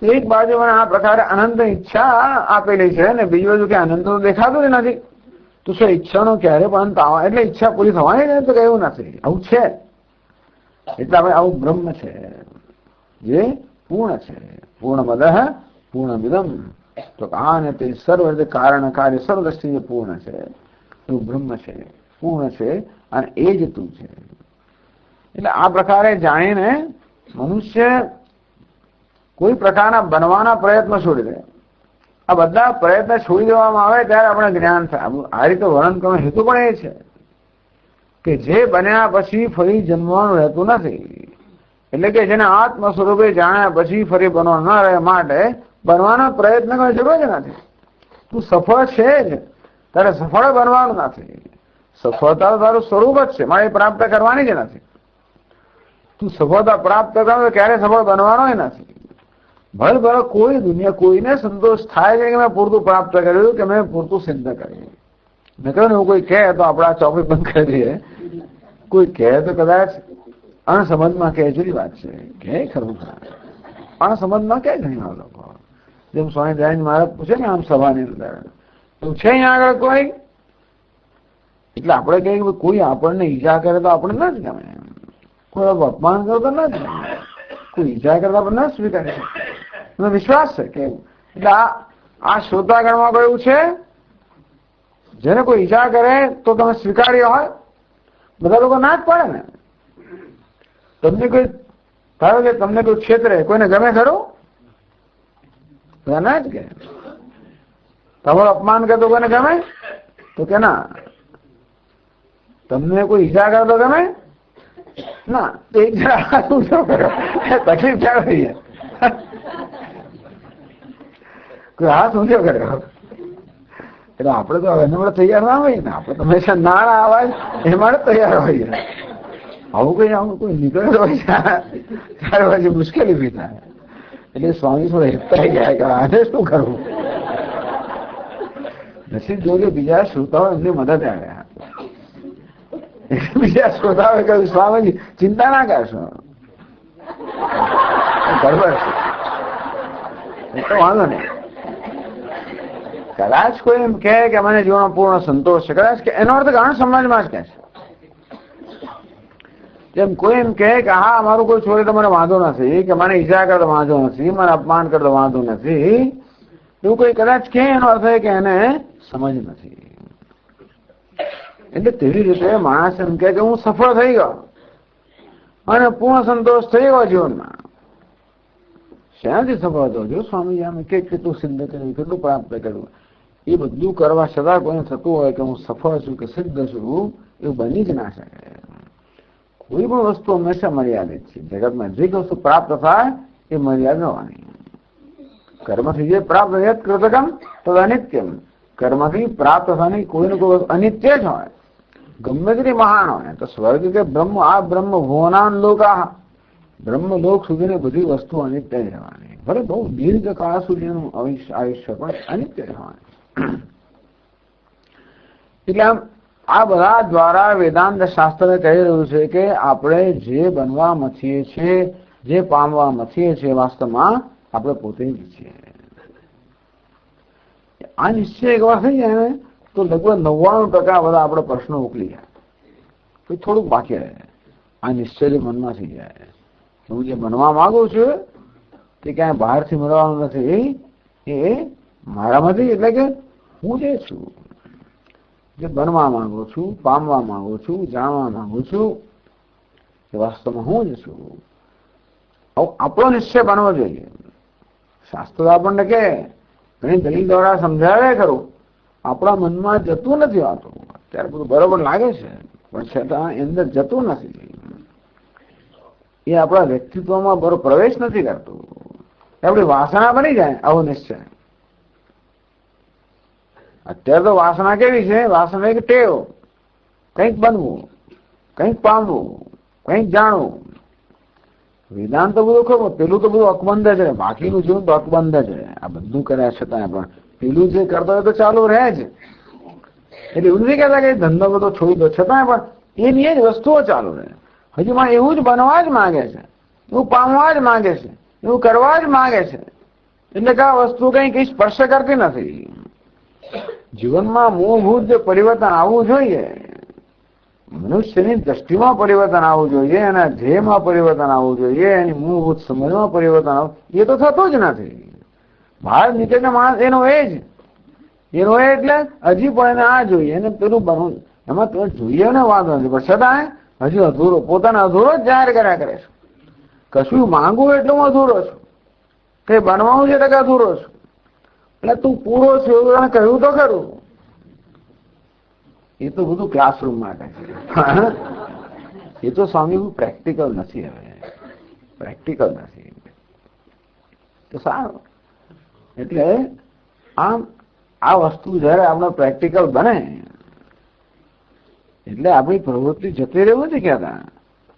તો એક બાજુ મને આ પ્રકારે અનંત ઈચ્છા આપેલી છે, ને બીજી બાજુ કે અનંત તો દેખાતું જ નથી. તો શું ઈચ્છાનો ક્યારે પણ અંત આવે, એટલે ઈચ્છા પૂરી થવાની ને તો એવું નથી. આવું છે એટલે આપણે આવું બ્રહ્મ છે જે પૂર્ણ છે. પૂર્ણમદ પૂર્ણમિદમ, તો આ ને તે સર્વ કારણ કાર્ય સર્વ દ્રષ્ટિ જે પૂર્ણ છે એવું બ્રહ્મ છે, પૂર્ણ છે, અને એ જ તું છે. એટલે આ પ્રકારે જાણીને મનુષ્ય કોઈ પ્રકારના બનવાના પ્રયત્ન છોડી દે. આ બધા પ્રયત્ન છોડી દેવામાં આવે ત્યારે આપણે જ્ઞાન થાય. આ રીતે વર્ણન કરવાનો હેતુ પણ એ છે કે જે બન્યા પછી ફરી જન્મવાનું રહેતું નથી. એટલે કે જેને આત્મ સ્વરૂપે જાણ્યા પછી ફરી બનવા ન રહે માટે બનવાનો પ્રયત્ન કરવાની જરૂર જ નથી. તું સફળ છે જ, તારે સફળ બનવાનું નથી. સફળતા તારું સ્વરૂપ જ છે, મારે પ્રાપ્ત કરવાની જ નથી. તું સફળતા પ્રાપ્ત કરો ક્યારે સફળ બનવાનો નથી. ભલે ભલે કોઈ દુનિયા કોઈને સંતોષ થાય છે કે મેં પૂરતું પ્રાપ્ત કર્યું, કે મેં પૂરતું સિદ્ધ કર્યું. મેં કહ્યું ને એવું કોઈ કહે તો આપણા ચોપડી બંધ કરી દઈએ. કોઈ કહે તો કદાચ અણસમજમાં કહે જુદી વાત છે, કે ખરું અણસમજમાં કહે ઘણી વાર લોકો. જેમ સ્વામી દયાનંદ મહારાજ પૂછે ને આમ સભાની અંદર, તો છે અહીંયા આગળ કોઈ, એટલે આપણે કહીએ કે કોઈ આપણને ઈજા કરે તો આપણે ન જ ગમે, કોઈ અપમાન કરે તો ન જ ગમે, કોઈ ઈજા કરે તો આપણે ન સ્વીકારી શકીએ. મને વિશ્વાસ છે કે એટલે આ શ્રોતાગણમાં કોઈ એવું છે જેને કોઈ ઈજા કરે તો તમે સ્વીકાર્ય હોય? બધા લોકો ના જ પડે ને. તમને કોઈ ધારો કે તમને કોઈ ક્ષેત્રે કોઈને ગમે ખરું? બધા ના જ કે. તમારું અપમાન કરે તો કોઈને ગમે? તો કે ના. તમને કોઈ ઈજા કરે તો ગમે ના. તો એક જરા શું શું કરો, તકલીફ ક્યાં થઈ? કોઈ હાથ ઊંચો કર્યો એટલે આપણે તો એને માટે તૈયાર ના હોઈએ ને. આપણે તો હંમેશા ના અવાજ એ માટે તૈયાર હોઈએ. આવું કોઈ નીકળે તો હોય ત્યારે પછી મુશ્કેલી બી થાય. એટલે સ્વામી થોડા હેપતા ગયા કે આને શું કરવું. નસીબ જોગે બીજા શ્રોતાઓ એમની મદદ આવ્યા. બીજા શ્રોતાઓએ કહ્યું સ્વામીજી ચિંતા ના કરશો, બરોબર છે, તો વાંધો નહીં. કદાચ કોઈ એમ કહે કે મને જીવનમાં પૂર્ણ સંતોષ છે, કદાચ કે એનો અર્થ ઘણા સમાજમાં જ કહે છે. જેમ કોઈ એમ કહે કે હા મારું કોઈ છોડે તો મને વાંધો નથી, કે મને ઈજા કરતો વાંધો નથી, મને અપમાન કરતો વાંધો નથી, એવું કોઈ કદાચ કહે એનો અર્થ એ કે એને સમજ નથી. એટલે તેવી રીતે માણસ એમ કે હું સફળ થઈ ગયો અને પૂર્ણ સંતોષ થઈ ગયો જીવનમાં. શેનાથી સફળ થયો? જો સ્વામી આમ કેટલું સિદ્ધ કર્યું, કેટલું પ્રાપ્ત કર્યું, એ બધું કરવા છતાં કોઈને થતું હોય કે હું સફળ છું કે સિદ્ધ છું, એવું બની જ ના શકે. કોઈ પણ વસ્તુ હંમેશા મર્યાદિત છે. જગતમાં જે વસ્તુ પ્રાપ્ત થાય એ મર્યાદિત હોવાની. કર્મથી જે પ્રાપ્ત યત કૃતકમ તો અનિત્યમ. કર્મથી પ્રાપ્ત થવાની કોઈને કોઈ અનિત્ય જ હોય, ગમે તેની મહાન હોય. તો સ્વર્ગ કે બ્રહ્મ, આ બ્રહ્મ ભુવનાન લોકા, બ્રહ્મલોક સુધીની બધી વસ્તુ અનિત્ય રહેવાની. ભલે બહુ દીર્ઘ કાળ સુધીનું આયુષ્ય પણ અનિત્ય રહેવાની. એટલે આમ આ બધા દ્વારા વેદાંત શાસ્ત્ર કહી રહ્યું છે કે આપણે જે બનવા મથીએ છીએ, જે પામવા મથીએ છીએ, વાસ્તવમાં આપણે પોતે જ છીએ. આ નિશ્ચય એક વાર થઈ જાય ને તો લગભગ 99% બધા આપણે પ્રશ્નો ઉકલી જાય. તો થોડુંક બાકી રહે. આ નિશ્ચય જે મનમાં થઈ જાય, હું જે બનવા માંગુ છું તે ક્યાંય બહારથી મળવાનું નથી, એ મારામાંથી, એટલે કે હું જે છું, જે બનવા માંગુ છું, પામવા માંગુ છું, જાણવા માંગુ છું, એ વાસ્તવમાં હું જ છું. આપણો નિશ્ચય બનવો જોઈએ. શાસ્ત્ર આપણને કે ઘણી દલીલ દ્વારા સમજાવે ખરું, આપણા મનમાં જતું નથી હોતું. ત્યારે બધું બરોબર લાગે છે પણ છતાં અંદર જતું નથી. એ આપણા વ્યક્તિત્વમાં બરો પ્રવેશ નથી કરતું. આપણી વાસના બની જાય આવો નિશ્ચય. અત્યારે તો વાસના કેવી છે? વાસના એક ટેવ, કંઈક બનવું, કંઈક પામવું, કંઈક જાણવું. વેદાંત તો બધું ખરું, પેલું તો બધું અકબંધ છે, બાકીનું જીવન તો અકબંધ છે. આ બધું કર્યા છતાં પણ પેલું જે કરતો હોય તો ચાલુ રહે છે. એટલે એવું નથી કહેતા કે ધંધો બધો છોડી દો, છતાં પણ એની એ જ વસ્તુઓ ચાલુ રહે. હજુ માં એવું જ બનવા જ માંગે છે, એવું પામવા જ માંગે છે, એવું કરવા જ માંગે છે. એટલે કે આ વસ્તુ કઈ સ્પર્શ કરતી નથી. જીવનમાં મૂળભૂત જે પરિવર્તન આવવું જોઈએ, મનુષ્યની દ્રષ્ટિમાં પરિવર્તન આવવું જોઈએ, એના ધ્યેયમાં પરિવર્તન આવવું જોઈએ, એની મૂળભૂત સમજમાં પરિવર્તન આવવું, એ તો થતું જ નથી. બહાર નીકળેલા માણસ એનો એ જ, એનો એ એટલે હજી પણ એને આ જોઈએ, એને પેલું બનવું, એમાં તો જોઈએ ને વાંધો નથી, પણ છતાં હજુ અધૂરો, પોતાના અધૂરો જ જાહેર કર્યા કરે છે. કશું માંગવું એટલે હું અધૂરો છું, કઈ બનવાનું છે એટલે કે અધૂરો છું. એટલે તું પૂરો છું એવું તને કહ્યું તો ખરું. એ તો બધું ક્લાસરૂમ માટે છે. એ તો સ્વામી પ્રેક્ટિકલ નથી. હવે પ્રેક્ટિકલ નથી તો સારું. એટલે આમ આ વસ્તુ જયારે આપણે પ્રેક્ટિકલ બને એટલે આપણી પ્રવૃત્તિ જતી રહેવું નથી કહેતા,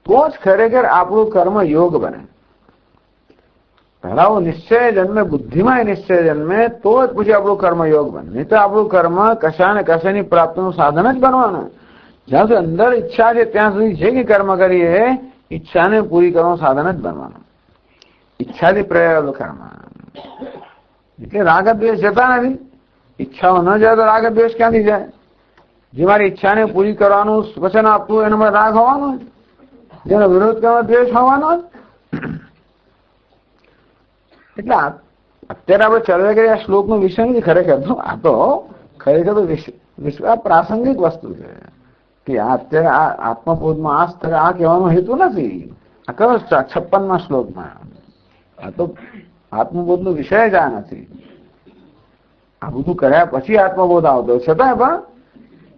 તો જ ખરેખર આપણું કર્મ યોગ બને. પહેલા નિશ્ચય જન્મે, બુદ્ધિમાં નિશ્ચય જન્મે, તો જ પછી આપણું કર્મ યોગ બને. નહીં તો આપણું કર્મ કશા ને કશાની પ્રાપ્તિનું સાધન જ બનવાનું. જ્યાં સુધી અંદર ઈચ્છા છે ત્યાં સુધી જે કંઈ કર્મ કરીએ ઈચ્છાને પૂરી કરવાનું સાધન જ બનવાનું. ઈચ્છાથી પ્રેરેલું કર્મ. એટલે રાગ દ્વેષ જતા નથી. ઈચ્છાઓ ન જાય તો રાગ દ્વેષ ક્યાંથી જાય? જે મારી ઈચ્છાને પૂરી કરવાનું વચન આપવું એનામાં રાગ હોવાનો જ, જેનો વિરોધ કરવાનો દ્વેષ હોવાનો જ. એટલે અત્યારે આપણે ચર્ચા કરીએ આ શ્લોકનો વિષય નથી ખરેખર તો. આ તો ખરેખર તો વિશ્વ પ્રાસંગિક વસ્તુ છે કે આ અત્યારે આ આત્મબોધમાં આ સ્તરે આ કહેવાનો હેતુ નથી. આ કયો 56મા શ્લોકમાં? આ તો આત્મબોધનો વિષય જ આ નથી. આ બધું કર્યા પછી આત્મબોધ આવતો. છતાં પણ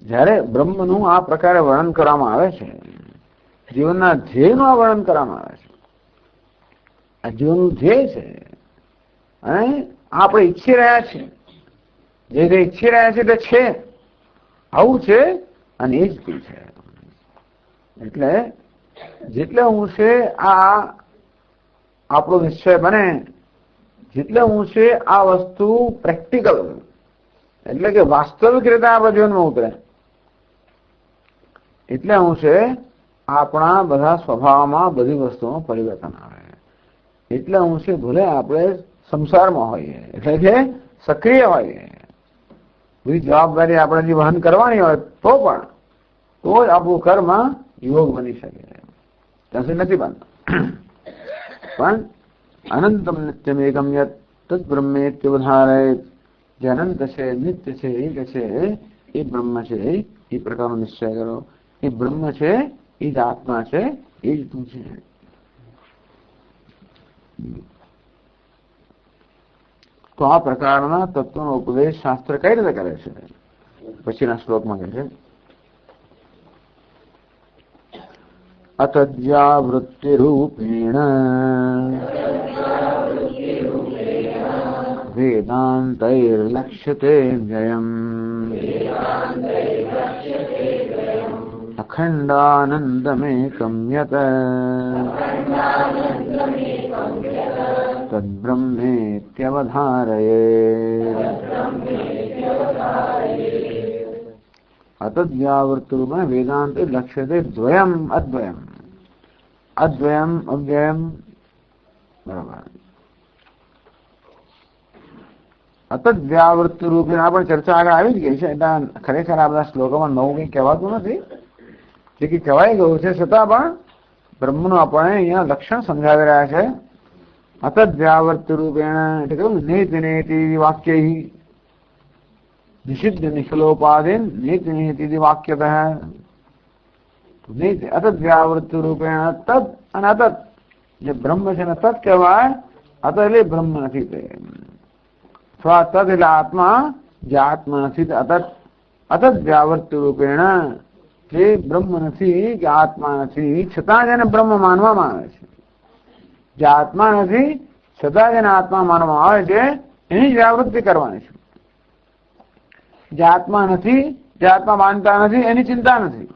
જયારે બ્રહ્મનું આ પ્રકારે વર્ણન કરવામાં આવે છે, જીવનના ધ્યેયનું આ વર્ણન કરવામાં આવે છે, આ જીવનનું ધ્યેય છે અને આપણે ઈચ્છી રહ્યા છીએ, જે ઈચ્છી રહ્યા છીએ તે છે, આવું છે અને એ જ છે. એટલે જેટલે હું છે આ આપણો નિશ્ચય બને, જેટલે હું છે આ વસ્તુ પ્રેક્ટિકલ એટલે કે વાસ્તવિક રીતે આપણા જીવનમાં ઉતરે, એટલે હું છે આપણા બધા સ્વભાવમાં બધી વસ્તુમાં પરિવર્તન આવે. એટલે હું છે ભલે આપણે સંસારમાં હોઈએ એટલે કે સક્રિય હોઈએ, બધી જવાબદારી આપણે જે વહન કરવાની હોય તો જ આપણું કર્મ યોગ બની શકે. ત્યાંથી નથી બનતો. પણ અનંતમ નિત્યમ એકમ યત તદ બ્રહ્મેત્યવધારય, જે અનંત છે, નિત્ય છે, એક છે, એ બ્રહ્મ છે, એ પ્રકારનો નિશ્ચય કરો. એ બ્રહ્મ છે, એ જ આત્મા છે, એ જ તું છે. તો આ પ્રકારના તત્વનો ઉપદેશ શાસ્ત્ર કઈ રીતે કરે છે? પછીના શ્લોકમાં કહે છે, અતદ્યાવૃત્તિરૂપેણ વેદાંતૈર્લક્ષ્યતે વ્યયમ અખંડાનંદમેકં યત તદ્બ્રહ્મેત્યવધારયેત. અતદ્વ્યાવૃત્તિરૂપેણ વેદાંતે લક્ષ્યતે દ્વયમ અદ્વયમ. અદ્વયમ અવ્યયમ, બરાબર. અતદ્વ્યાવૃત્તિ રૂપે આપણે ચર્ચા આગળ આવી જ ગઈ છે. એટલે ખરેખર આ બધા શ્લોકોમાં નવું કંઈ કહેવાતું નથી, જે કંઈ કહેવાઈ ગયું છે. છતાં પણ બ્રહ્મનું આપણે અહીંયા લક્ષણ સમજાવી રહ્યા છે. અતદ્વ્યાવૃત્તિ રૂપેણ એટલે કહ્યું નેતિ નેતિ વાક્ય નિષિદ્ધ નિખિલોપાદીન નેતિ નેતિ વાક્યતઃ. અતદ્વ્યાવૃત્તિ રૂપેણ તદ અને અતત, જે બ્રહ્મ છે ને તદ કહેવાય. અત એટલે બ્રહ્મ નથી તે, અથવા તદ એટલે આત્મા, જે આત્મા નથી તે અતત. અતદ્વ્યાવૃત્તિ રૂપેણ, જે બ્રહ્મ નથી કે આત્મા નથી, છતાં જેને બ્રહ્મ માનવામાં આવે છે. જે આત્મા નથી છતાં જેને આત્મા માનવામાં આવે છે, એની જ વ્યાવૃત્તિ કરવાની છે. જે આત્મા નથી, જે આત્મા માનતા નથી, એની ચિંતા નથી.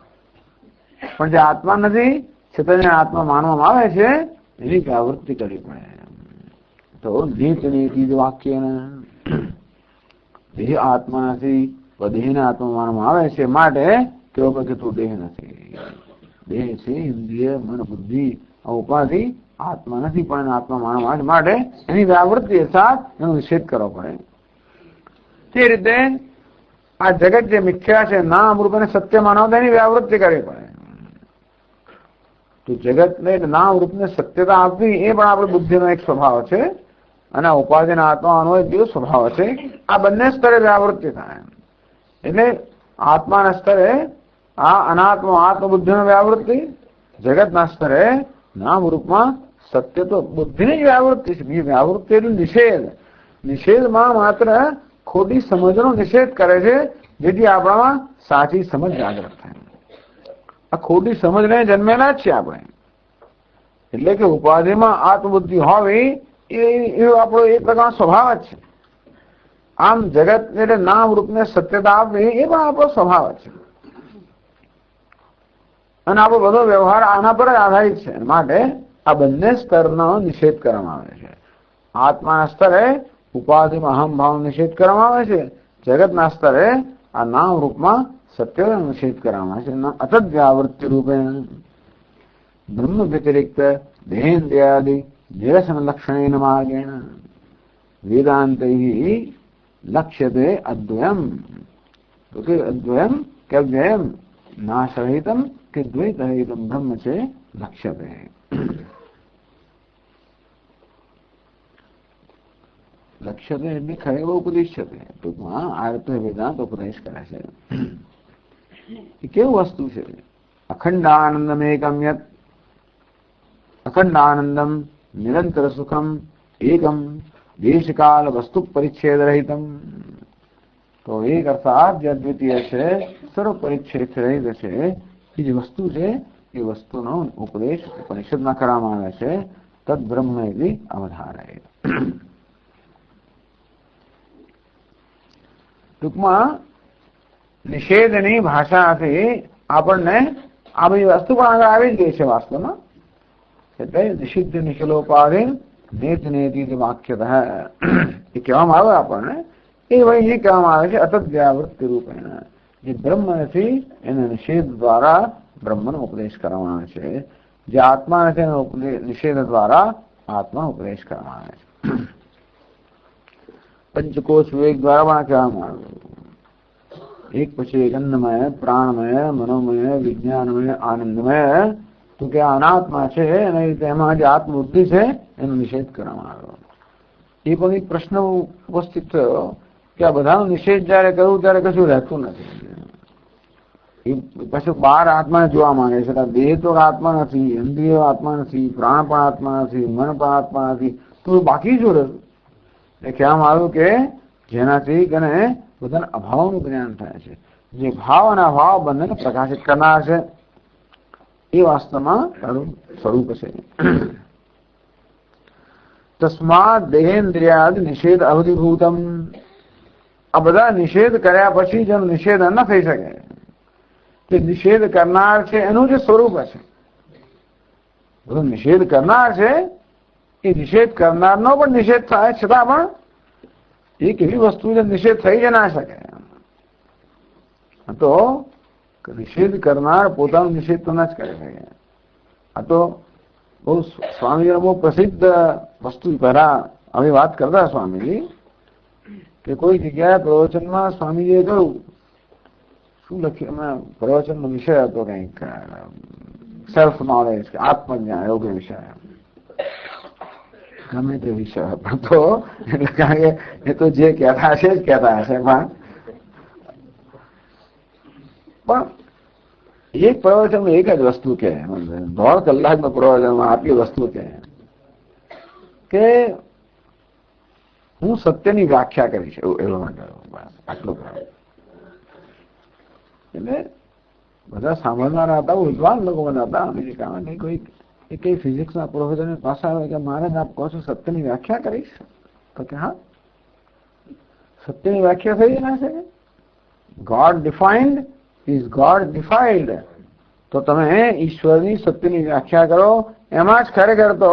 પણ જે આત્મા નથી છતાં જેને આત્મા માનવામાં આવે છે, એની વ્યાવૃત્તિ કરવી પડે. તો નીત નીતિ વાક્ય દેહ આત્મા નથી, દેહને આત્મા માનવામાં આવે છે. માટે કેવો કે તું દેહ નથી. દેહ છે ઇન્દ્રિય, મન, બુદ્ધિ, ઉપાધિ. આત્મા નથી પણ એને આત્મા માનવામાં આવે છે. માટે એની વ્યાવૃત્તિ અર્થાત એનો નિષેધ કરવો પડે. તે રીતે આ જગત જે મિથ્યા છે, નામ રૂપ અને સત્ય માનવા, એની વ્યાવૃત્તિ કરવી પડે. તો જગતને નામ રૂપને સત્યતા આપવી એ પણ આપણી બુદ્ધિનો એક સ્વભાવ છે, અને ઉપાધિના આત્માનો એક બીજો સ્વભાવ છે. આ બંને સ્તરે વ્યાવૃત્તિ થાય. એટલે આત્માના સ્તરે આ અનાત્મ આત્મબુદ્ધિનો વ્યાવૃત્તિ, જગતના સ્તરે નામ રૂપમાં સત્ય તો બુદ્ધિની જ વ્યાવૃત્તિ છે. બીજી વ્યાવૃત્તિ એટલે નિષેધ. નિષેધમાં માત્ર ખોટી સમજનો નિષેધ કરે છે, જેથી આપણામાં સાચી સમજ જાગૃત થાય. આ ખોટી સમજને જન્મેલા જ છે આપણે. એટલે કે ઉપાધિમાં આત્મબુદ્ધિ હોવી એ આપણો એક પ્રકારનો સ્વભાવ જ છે. આમ જગત એટલે નામ રૂપને સત્યતા આપવી એ પણ આપણો સ્વભાવ જ છે. અને આપણો બધો વ્યવહાર આના પર જ આધારિત છે. માટે આ બંને સ્તરનો નિષેધ કરવામાં આવે છે. આત્માના સ્તરે ઉપાધિમાં અહમ ભાવનો નિષેધ કરવામાં આવે છે. જગતના સ્તરે આ નામ રૂપમાં સત્યનો નિષેધ કરવામાં આવે છે. અતદ્વ્યાવૃત્તિ રૂપેણ બ્રહ્મ વ્યતિરિક્ત દેહેન્દ્રિયાદિ નિરસન લક્ષણેન માર્ગેણ વેદાંતૈ લક્ષ્યતે અદ્વયમ. તો કે અદ્વયમ કે અવ્યયમ, નાશરહિતમ કે દ્વૈતરહિતમ બ્રહ્મ છે લક્ષ્યતે. લક્ષ્યતે એટલે ખરેખર ઉપદેશ્યતે. ટૂંકમાં આ રીતે વેદાંત ઉપદેશ કરે છે. એ કેવું વસ્તુ છે? અખંડાનંદમ એકમ યત. અખંડાનંદમ નિરંતર સુખમ એકમ દેશકાલ વસ્તુ પરિચ્છેદ રહિતમ. તો એક અર્થાત જે અદ્વિતીય છે, સર્વ પરિચ્છેદ રહિત છે, એ જે વસ્તુ છે એ વસ્તુનો ઉપદેશ ઉપનિષદમાં કરવામાં આવે છે. તદ બ્રહ્મ એવી અવધારાય. ટૂંકમાં નિષેધની ભાષાથી આપણને આ બધી વસ્તુ પણ આગળ આવી જ ગઈ છે વાસ્તવમાં. એટલે નિષિદ્ધ નિખિલોપાધિ નેત નેતિ વાક્યતઃ એ કહેવામાં આવે આપણને. એ વહી કહેવામાં આવે છે અતદ્વ્યાવૃત્તિ રૂપેણ. જે બ્રહ્મ નથી એને નિષેધ દ્વારા બ્રહ્મનો ઉપદેશ કરવામાં આવે છે, જે આત્મા નથી એનો નિષેધ દ્વારા આત્માનો ઉપદેશ કરવામાં આવે છે. પંચકોશ વિવેક દ્વારા પણ કહેવામાં આવ્યું, એક પછી એક અન્નમય, પ્રાણમય, મનોમય, વિજ્ઞાનમય, આનંદમય, તો કે અનાત્મા છે અને તેમાં જે આત્મબુદ્ધિ છે એનો નિષેધ કરવામાં આવ્યો. એ પણ એક પ્રશ્ન ઉપસ્થિત થયો કે આ બધાનો નિષેધ જયારે કરવું ત્યારે કશું રહેતું નથી. એ પછી બહાર આત્માને જોવા માંગે છે, દેહ તો આત્મા નથી, ઇન્દ્રિયો આત્મા નથી, પ્રાણ પણ આત્મા નથી, મન પણ આત્મા નથી, તો બાકી શું રહ્યું? એ કહેવામાં આવ્યું કે જેનાથી કને બધાના અભાવનું જ્ઞાન થાય છે, જે ભાવ અને અભાવ બંનેને પ્રકાશિત કરનાર છે એ વાસ્તવમાં સ્વરૂપ છે. તસ્માત દેહેન્દ્રિયાદ નિષેધ અવધિભૂતમ. આ બધા નિષેધ કર્યા પછી જેનો નિષેધ ન થઈ શકે, તે નિષેધ કરનાર છે એનું જે સ્વરૂપ છે, બધો નિષેધ કરનાર છે એ નિષેધ કરનારનો પણ નિષેધ થાય છતાં પણ એક એવી વસ્તુ જે નિષેધ થઈ જ ના શકે. તો નિષેધ કરનાર પોતાનો નિષેધ તો ના જ કરી શકે. આ તો બહુ સ્વામીજીનો બહુ પ્રસિદ્ધ વસ્તુ પહેલા હવે વાત કરતા સ્વામીજી કે કોઈ જગ્યાએ પ્રવચનમાં સ્વામીજીએ કહ્યું, શું લખ્યું, પ્રવચનનો વિષય હતો કંઈક સેલ્ફ નોલેજ, આત્મજ્ઞાન, એવો કોઈ વિષય, ગમે તે વિષય હતો. એટલે કારણ કે એ તો જે કહેતા હશે જ કહેતા હશે, પણ એક પ્રવચનમાં એક જ વસ્તુ કહે, 1.5 કલાકનો પ્રવચનમાં આટલી વસ્તુ કે હું સત્યની વ્યાખ્યા કરીશ, એવો આટલું. એટલે બધા સાંભળનારા હતા, વિદ્વાન લોકો બધા હતા અમેરિકામાં. કોઈ કઈ ફિઝિક્સના પ્રોફેસરની પાસે આવે કે મહારાજ આપ કહો છો સત્યની વ્યાખ્યા કરીશ? તો કે હા, સત્યની વ્યાખ્યા થઈ ના છે. God defined is God defined. તો તમે ઈશ્વરની સત્યની વ્યાખ્યા કરો, એમાં જ ખરેખર તો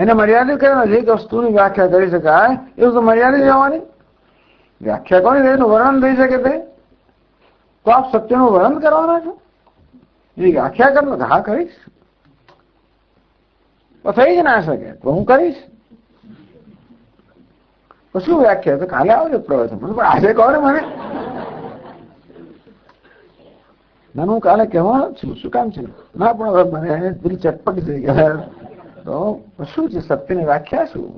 એને મર્યાદિત કરે. જે વસ્તુની વ્યાખ્યા કરી શકાય એ વસ્તુ મર્યાદિત રહેવાની. વ્યાખ્યા કોની એનું વર્ણન થઈ શકે તે? તો આપ સત્યનું વર્ણન કરવાના છો? એ વ્યાખ્યા કરો, હા કરીશ, તો થઈ જ ના શકે, તો હું કરીશ. તો શું વ્યાખ્યા? તો કાલે આવજો પ્રવચન. પણ આજે કહો ને મને. ના, હું કાલે કહેવાનો છું, શું કામ છે? ના, પણ મને પેલી ચટપટી થઈ ગયા. તો શું છે સત્યની વ્યાખ્યા? શું?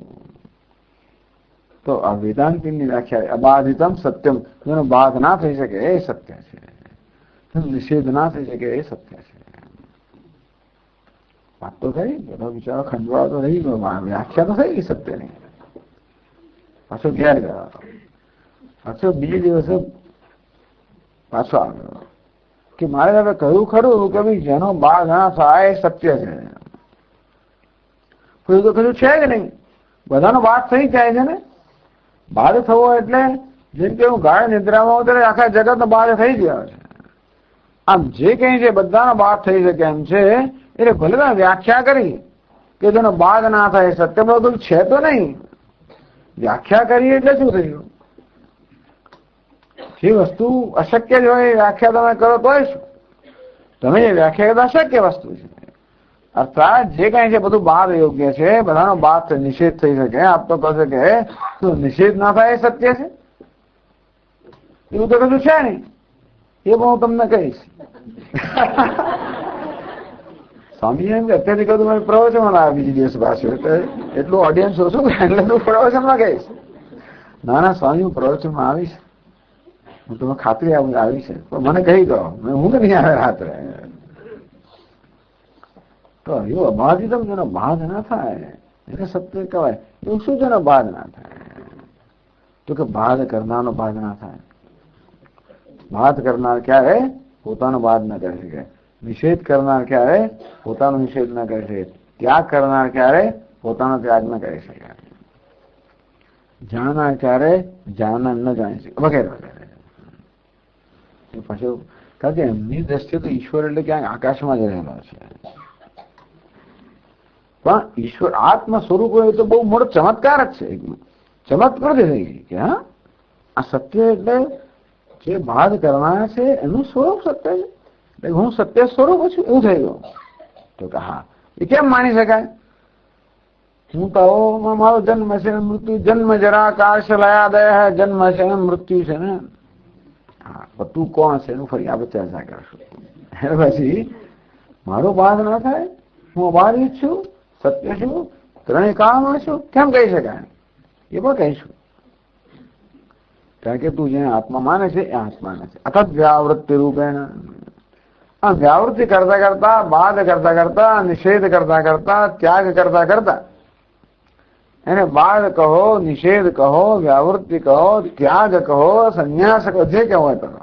તો આ વેદાંતિની વ્યાખ્યા અબાધિતમ સત્યમ, જેનો બાધ ના થઈ શકે એ સત્ય છે, નિષેધ ના થઈ શકે એ સત્ય છે. વાત તો થઈ, બધો વિચારો ખંડવાળો તો રહી ગયો, વ્યાખ્યા તો થઈ ગઈ સત્યની. પાછો ઘેર ગયો, પાછો બીજે દિવસે પાછો આવ્યો કે મારે હવે કહ્યું ખરું કે ભાઈ જેનો બાધ ના થાય એ સત્ય છે. કોઈ તો કશું છે કે નહીં, બધાનો બાદ થઈ જાય છે ને. બાદ થવો એટલે જેમ કે હું ગાઢ નિદ્રામાં ત્યારે આખા જગતનો બાદ થઈ ગયો છે. આમ જે કઈ છે બધાનો બાદ થઈ શકે એમ છે. એટલે ભલે વ્યાખ્યા કરી કે જેનો બાદ ના થાય સત્ય બધું છે તો નહીં. વ્યાખ્યા કરી એટલે શું થયું? જે વસ્તુ અશક્ય જ હોય વ્યાખ્યા તમે કરો તો શું? તમે જે વ્યાખ્યા કરતા અશક્ય વસ્તુ છે. અર્થાત જે કઈ છે બધું બાદ યોગ્ય છે, બધાનો બાદ નિષેધ થઈ શકે. આપ તો કહે કે શું નિષેધ ના થાય એ સત્ય છે? એવું તો કશું છે નહીં. એ પણ હું તમને કહીશ. સ્વામી એમ કે અત્યારથી કહું મારે પ્રવચનમાં આવે બીજી દિવસ પાછું, એટલું ઓડિયન્સ ઓછું એટલે હું પ્રવચનમાં કહીશ. ના ના સ્વામી હું પ્રવચનમાં આવીશ, હું તમે ખાતરી આવી છે, પણ મને કહી દો, હું કે નહીં આવે રાત્રે. તો એવું અબાધિતમ જેનો બાદ ના થાય એટલે સત્ય કહેવાય. એવું શું જેનો બાદ ના થાય? તો કે બાદ કરનારનો બાદ ના થાય. બાદ કરનાર ક્યારે પોતાનો બાદ ના કરી શકે, નિષેધ કરનાર ક્યારે પોતાનો નિષેધ ના કરી શકે, ત્યાગ કરનાર ક્યારે પોતાનો ત્યાગ ન કરી શકે, જાણનાર ક્યારે જાણનાર ન જાણી શકે, વગેરે વગેરે. પાછું કારણ કે એમની દ્રષ્ટિએ તો ઈશ્વર એટલે ક્યાંક આકાશમાં જ રહેલો છે. પણ ઈશ્વર આત્મ સ્વરૂપ હોય તો બહુ મોટો ચમત્કાર જ છે. ચમત્કાર થઈ ગઈ કે હા આ સત્ય એટલે જે બાદ કરનાર છે એનું સ્વરૂપ સત્ય છે, એટલે હું સત્ય સ્વરૂપ છું એવું થઈ ગયું. તો કે હા, એ કેમ માની શકાય? હું તો મારો જન્મ છે ને મૃત્યુ, જન્મ જરા કાશ લયા દયા, જન્મ છે ને મૃત્યુ છે ને. હા, તું કોણ છે એનું ફરી આપણે ચર્ચા કરશું. પછી મારો બાદ ના થાય, હું અબાધિત છું, સત્ય છું, ત્રણેય કાળમાં છું, કેમ કહી શકાય? એ પણ કહીશું. કારણ કે તું જેને આત્મા માને છે એ આત્મા નથી. અથત વ્યાવૃત્તિ રૂપેણ, આ વ્યાવૃત્તિ કરતા કરતા, બાદ કરતા કરતા, નિષેધ કરતા કરતા, ત્યાગ કરતા કરતા, એને બાદ કહો, નિષેધ કહો, વ્યાવૃત્તિ કહો, ત્યાગ કહો, સંન્યાસ કહો, જે કહેવો હોય કરો.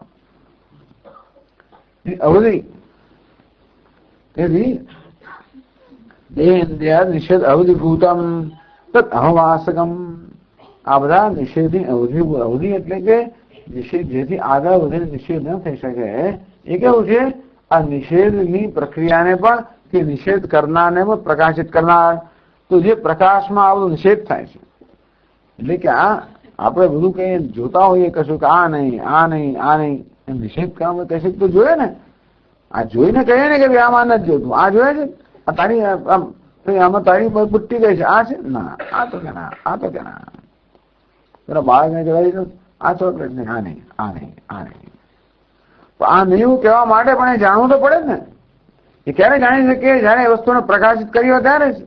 અવધિ તેથી દેહ નિષેધ અવધિભૂતમ તત અહવાસકમ, આ બધા નિષેધની અવધિ એટલે કે નિષેધ જેથી આગળ વધીને નિષેધ ન થઈ શકે એ કેવું છે? આ નિષેધની પ્રક્રિયાને પણ કે નિષેધ કરનારને પણ પ્રકાશિત કરનાર. તો જે પ્રકાશમાં આ બધો નિષેધ થાય છે, એટલે કે આ આપણે બધું કઈ જોતા હોઈએ કશું કે આ નહીં, આ નહીં, આ નહીં, એમ નિષેધ કરવામાં કશે તો જોઈએ ને. આ જોઈને કહીએ ને કે આમાં નથી જોતું, આ જોયે છે, આ તારી આમાં તારી બુટ્ટી ગઈ છે, આ છે ના, આ તો કે ના, આ તો કે ના. પેલા બાળકને કહેવાય આ ચોકલેટ નહીં, આ નહીં, આ નહીં, આ નહીં. તો આ નહીં એવું કહેવા માટે પણ એ જાણવું તો પડે જ ને. એ ક્યારે જાણી શકીએ? જયારે એ વસ્તુને પ્રકાશિત કરી હોય ત્યારે જ.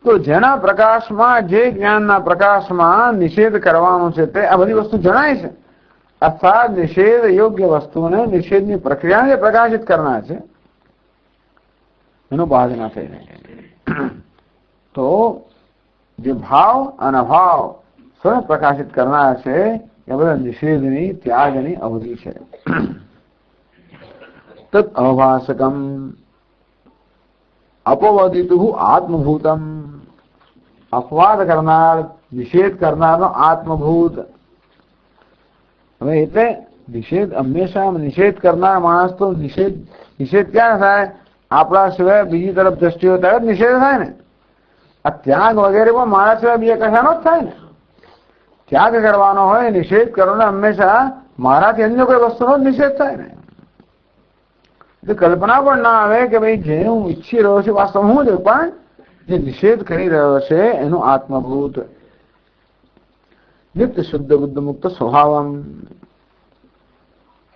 તો જેના પ્રકાશમાં, જે જ્ઞાનના પ્રકાશમાં નિષેધ કરવાનું છે તે આ બધી વસ્તુ જણાય છે, અર્થાત નિષેધ યોગ્ય વસ્તુને નિષેધની પ્રક્રિયાને પ્રકાશિત કરનાર છે, એનું બાદ ના થઈ શકે. તો જે ભાવ અને અભાવ સ્વયં પ્રકાશિત કરનાર છે એ બધા નિષેધની, ત્યાગની અવધિ છે. તત અભાસકમ અપવાદિતુ આત્મભૂતમ, અપવાદ કરનાર, નિષેધ કરનારનો આત્મભૂત. હવે એટલે નિષેધ હંમેશા, નિષેધ કરનાર માણસ તો નિષેધ ક્યાં થાય? આપણા સિવાય બીજી તરફ દ્રષ્ટિ હોય ત્યારે નિષેધ થાય ને. આ ત્યાગ વગેરે પણ મારા સિવાય બીજા કશાનો જ થાય ને. ત્યાગ કરવાનો હોય, નિષેધ કરવાનો હંમેશા મારાથી અન્ય કોઈ વસ્તુનો જ નિષેધ થાય ને. એટલે કલ્પના પણ ના આવે કે ભાઈ જે હું ઈચ્છી રહ્યો છું વાસ્તવ હું જ, પણ જે નિષેધ કરી રહ્યો છે એનું આત્મભૂત નિત્ય શુદ્ધ બુદ્ધ મુક્ત સ્વભાવમ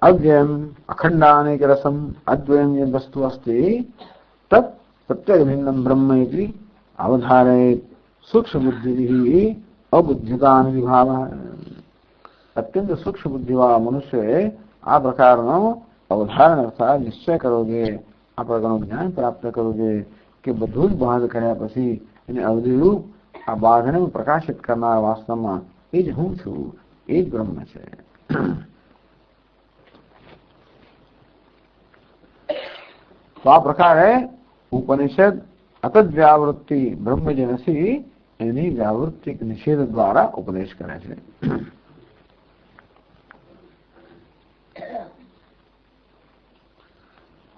અવ્યયમ અખંડાનેક રસમ અદ્વયમ યદ વસ્તુ અસ્તિ તત પ્રત્યગભિન્નમ બ્રહ્મ ઇતિ અવધારયેત સૂક્ષ્મ બુદ્ધિ અબુદ્ધિતાન વિભાવ. અત્યંત સૂક્ષ્મ બુદ્ધિવાળા મનુષ્ય આ પ્રકારનો અવધારણ અર્થાત નિશ્ચય કરોગે, આ પ્રકારનું જ્ઞાન પ્રાપ્ત કરોગે કે બધું જ બાદ કર્યા પછી એને અવધિરૂપ આ બાધને પ્રકાશિત કરનાર વાસ્તવમાં એ જ હું છું, એ જ બ્રહ્મ છે. તો આ પ્રકારે ઉપનિષદ અતદ વ્યાવૃત્તિ બ્રહ્મ જે નથી એની વ્યાવૃત્તિ નિષેધ દ્વારા ઉપદેશ કરે છે.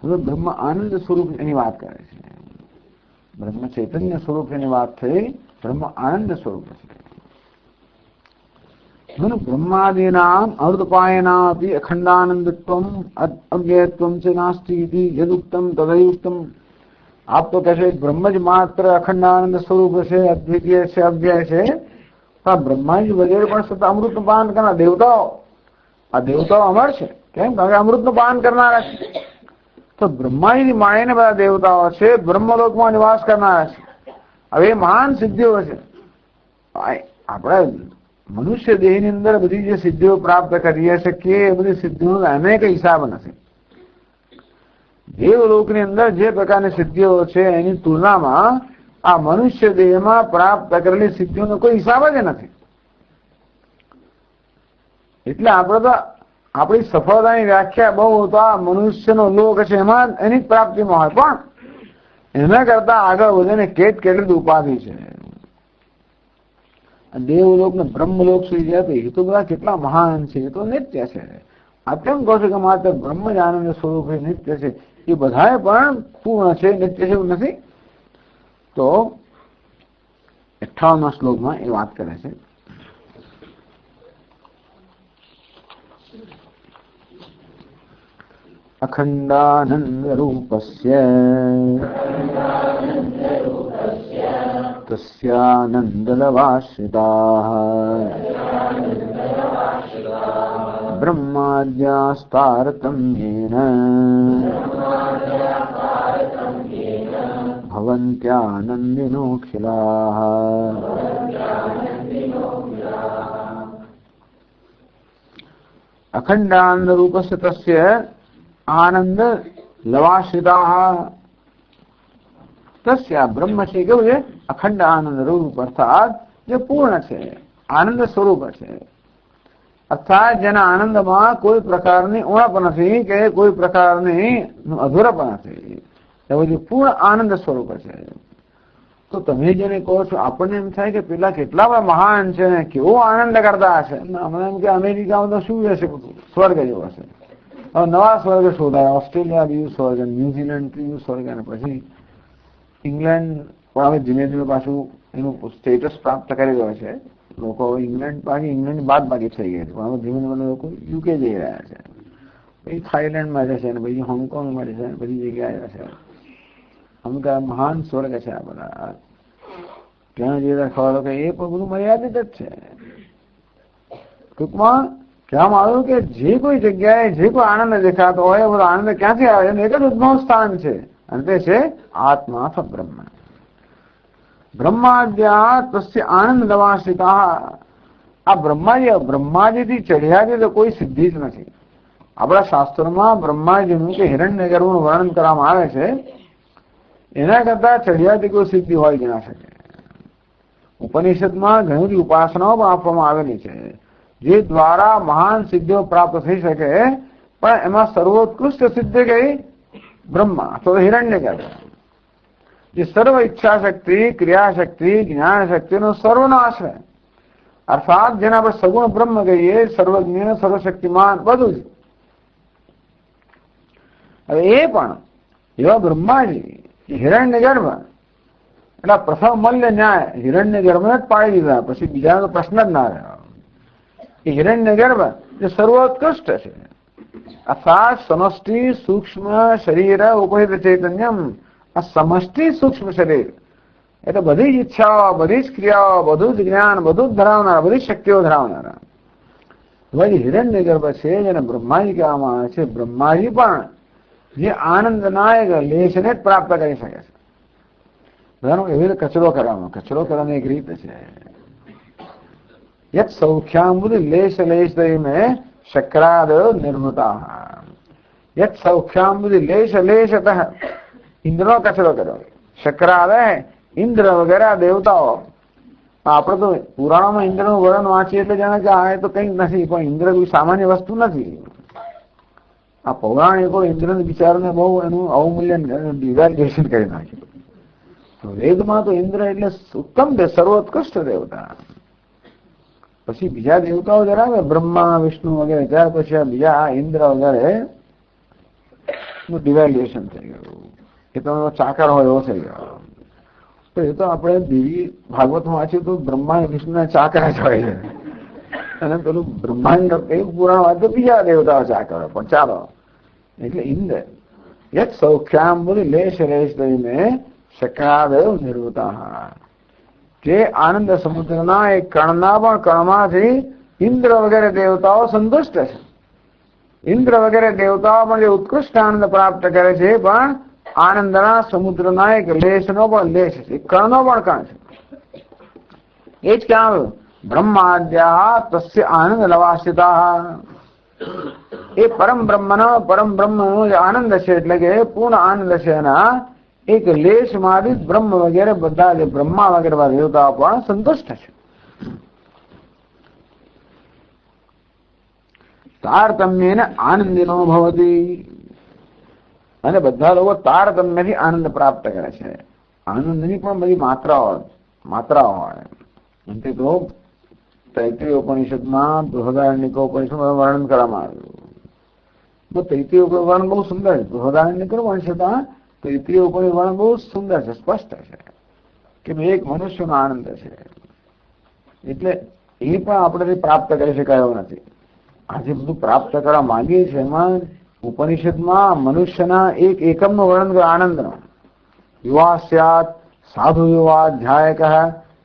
હવે બ્રહ્મ આનંદ સ્વરૂપ એની વાત કરે છે. બ્રહ્મ ચૈતન્ય સ્વરૂપ એની વાત થઈ, બ્રહ્મ આનંદ સ્વરૂપ છે. બ્રહ્માદીનામ અવૃતપાયનાપી અખંડાનંદત્વમ અવ્યયત્વમ ચ નાસ્તિ ઇતિ યદુક્તમ તદયુક્તમ. આપ તો કહેશો બ્રહ્મ જ માત્ર અખંડાનંદ સ્વરૂપ છે, અદ્વિતીય છે, અવ્યય છે. પણ બ્રહ્માજી વગેરે પણ સતત અમૃતનું પાન કરનાર દેવતાઓ, આ દેવતાઓ અમર છે. કેમ? કારણ કે અમૃતનું પાન કરનારા છે. તો બ્રહ્માજીની માળીને બધા દેવતાઓ છે, બ્રહ્મલોકમાં નિવાસ કરનારા છે. હવે એ મહાન સિદ્ધિઓ છે. આપણે મનુષ્ય દેહની અંદર બધી જે સિદ્ધિઓ પ્રાપ્ત કરીએ શકીએ એ બધી સિદ્ધિઓનો એને કઈ હિસાબ નથી. દેવલોકની અંદર જે પ્રકારની સિદ્ધિઓ છે એની તુલનામાં આ મનુષ્ય દેહમાં પ્રાપ્ત કરેલી સિદ્ધિઓનો કોઈ હિસાબ જ નથી. એટલે આપણે તો આપણી સફળતાની વ્યાખ્યા બહુ તો આ મનુષ્યનો લોક છે એમાં એની જ પ્રાપ્તિમાં હોય, પણ એના કરતા આગળ વધીને કેટલી ઉપાધિ છે. દેવલોક ને બ્રહ્મલોક સુધી જાય તો એ તો બધા કેટલા મહાન છે, એ તો નિત્ય છે. આપ કેમ કહો છો કે માત્ર બ્રહ્મ જ આનંદ સ્વરૂપ નિત્ય છે? એ બધાએ પણ પૂર્ણ છે, નિત્ય છે એવું નથી. તો 58મા શ્લોકમાં એ વાત કરે છે. અખંડાનંદ રૂપસ્ય તસ્યાનંદલવાશ્રિતાઃ બ્રહ્માદ્યાસ્તારતમ્યેન ભવન્ત્યાનંદિનોऽખિલાઃ. અખંડાનંદ રૂપસ્ય તસ્ય આનંદ લવાશ્રિતાઃ. તસ્ય બ્રહ્મ છે કેવું છે? અખંડ આનંદ રૂપ, અર્થાત જે પૂર્ણ છે, આનંદ સ્વરૂપ છે, અર્થાત જેના આનંદમાં કોઈ પ્રકારની ઉણપ નથી કે કોઈ પ્રકારની અધૂરાપણ નથી, એવું જે પૂર્ણ આનંદ સ્વરૂપ છે. તો તમે જેને કહો છો, આપણને એમ થાય કે પેલા કેટલા બધા મહાન છે ને કેવો આનંદ કરતા હશે. અમને એમ કે અમેરિકામાં તો શું હશે, બધું સ્વર્ગ જેવો હશે. હવે નવા સ્વર્ગ શોધાય, ઓસ્ટ્રેલિયા બીજું સ્વર્ગ, ન્યુઝીલેન્ડ ત્રીજું સ્વર્ગ, અને પછી ઇંગ્લેન્ડ પણ હવે ધીમે ધીમે પાછું એનું સ્ટેટસ પ્રાપ્ત કરી રહ્યો છે. લોકો હવે ઇંગ્લેન્ડ બાદ બાકી થઈ ગયા છે, પણ હવે ધીમે ધીમે લોકો યુકે જઈ રહ્યા છે, પછી થાઈલેન્ડમાં જશે ને પછી હોંગકોંગમાં જશે ને બધી જગ્યાએ જશે. અમુક મહાન સ્વર્ગ છે આ બધા. ત્યાં જઈને ખબર કે એ પણ બધું મર્યાદિત જ છે. ટૂંકમાં કહેવામાં આવ્યું કે જે કોઈ જગ્યાએ જે કોઈ આનંદ દેખાતો હોય, બધો આનંદ ક્યાંથી આવે છે? એક જ ઉદ્ભવ સ્થાન છે, અને તે છે આત્મા અથવા બ્રહ્મ. બ્રહ્માદ્યા તસ્ય આનંદ લવાશ્રિતાઃ. આ બ્રહ્માજીથી ચઢ્યાથી તો કોઈ સિદ્ધિ જ નથી. આપણા શાસ્ત્રોમાં બ્રહ્માજીનું કે હિરણ્ય ગર્ભનું વર્ણન કરવામાં આવે છે. એના કરતા ચઢિયાથી કોઈ સિદ્ધિ હોય જ ના શકે. ઉપનિષદમાં ઘણી બધી ઉપાસનાઓ પણ આપવામાં આવેલી છે, જે દ્વારા મહાન સિદ્ધિઓ પ્રાપ્ત થઈ શકે, પણ એમાં સર્વોત્કૃષ્ટ સિદ્ધિ કઈ? બ્રહ્મા અથવા હિરણ્ય ગર્ભ, જે સર્વ ઈચ્છા શક્તિ, ક્રિયા શક્તિ, જ્ઞાન શક્તિનો સર્વનો આશ્રય, અર્થાત જેના આપણે સગુણ બ્રહ્મ કહીએ, સર્વજ્ઞ, સર્વશક્તિમાન, બધું જ. હવે એ પણ એવા બ્રહ્માજી હિરણ્ય ગર્ભ, એટલે પ્રથમ મલ્ય ન્યાય હિરણ્ય ગર્ભને જ પાડી દીધા, પછી બીજાનો પ્રશ્ન જ ના રહ્યો. એ હિરણ્ય ગર્ભ જે સર્વોત્કૃષ્ટ છે, અર્થાત સમષ્ટિ સૂક્ષ્મ શરીર ઉપહિત ચૈતન્યમ. આ સમષ્ટિ સૂક્ષ્મ શરીર એટલે બધી જ ઈચ્છાઓ, બધી જ ક્રિયાઓ, બધું જ જ્ઞાન, બધું જ ધરાવનારા, બધી શક્તિઓ ધરાવનારા હિરણ્ય ગર્ભ છે, જેને બ્રહ્માજી કહેવામાં આવે છે. બ્રહ્માજી પણ જે આનંદના એક લેશને જ પ્રાપ્ત કરી શકે છે. બધાનો એવી રીતે કચરો કરવાની એક રીત છે. યત સૌખ્યાંબુધિ લેશ લેશ મેં શક્રાદયો નિર્મૃતા. યત સૌખ્યાંબુધિ લેશ લેશતઃ. ઇન્દ્રનો કચરો કર્યો. શક્રાદય ઇન્દ્ર વગેરે દેવતાઓ. આપણે તો પુરાણોમાં ઇન્દ્રનું વર્ણન વાંચીએ એટલે જાણે કે આ તો કંઈ નથી, પણ ઇન્દ્ર કોઈ સામાન્ય વસ્તુ નથી. આ પૌરાણિકો ઇન્દ્રને બિચારાને બહુ એનું અવમૂલ્યન ડિવેલ્યુએશન કરી નાખ્યું. વેદમાં તો ઇન્દ્ર એટલે ઉત્તમ છે, સર્વોત્કૃષ્ટ દેવતા. પછી બીજા દેવતાઓ જરા બ્રહ્મા, વિષ્ણુ વગેરે, ત્યાર પછી આ બીજા ઇન્દ્ર વગેરે ડિવેલ્યુએશન થઈ ગયું. એ તો ચાકર હોય એવો થઈ ગયો. તો એ તો આપણે દેવી ભાગવતમાં વાંચ્યું તો બ્રહ્મા વિષ્ણુના ચાકર જ હોય છે, અને પેલું બ્રહ્માંડ કયું પુરાણ વાંચ્યું બીજા દેવતાઓ ચાકર. પણ ચાલો, એટલે ઇન્દ્ર યત સૌખ્યાંબુધિ લેશ લેશ દઈને શક્રાદયો નિર્વૃતા. જે આનંદ સમુદ્રના એક કણના પણ કણમાંથી ઇન્દ્ર વગેરે દેવતાઓ સંતુષ્ટ છે. ઇન્દ્ર વગેરે દેવતાઓ પણ જે ઉત્કૃષ્ટ આનંદ પ્રાપ્ત કરે છે, પણ આનંદના સમુદ્રના એક લેશનો પણ લેશ છે, કણનો પણ કણ છે. એ જ ક્યાં બ્રહ્માદ્યા તસ્ય આનંદ લવાશ્રિતા. એ પરમ બ્રહ્મનો જે આનંદ છે, એટલે કે પૂર્ણ આનંદ છે, એના એક લેશમાંથી બ્રહ્મ વગેરે બધા જે બ્રહ્મા વગેરે દેવતાઓ પણ સંતુષ્ટ છે. તારતમ્યેન આનંદિનો ભવતી. અને બધા લોકો તારતમ્યથી આનંદ પ્રાપ્ત કરે છે. આનંદની પણ બધી માત્રાઓ હોય. અંતે તો તૈત્રીય ઉપનિષદમાં, બૃહદારણ્યકોપનિષદમાં વર્ણન કરવામાં આવ્યું. તૈત્રીય વર્ણન બહુ સુંદર છે. બૃહદારણ્યક ઉપનિષદમાં તૈત્રીય ઉપનિષદ વર્ણન બહુ સુંદર છે, સ્પષ્ટ છે કે એક મનુષ્યનો આનંદ છે. એટલે એ પણ આપણે પ્રાપ્ત કરી શકાય એવું નથી. આજે બધું પ્રાપ્ત કરવા માંગીએ છીએ, એમાં ઉપનિષદમાં મનુષ્યના એક એકમનું વર્ણન કર્યું આનંદનો. યુવા સ્યાત સાધુ યુવા ધ્યાયક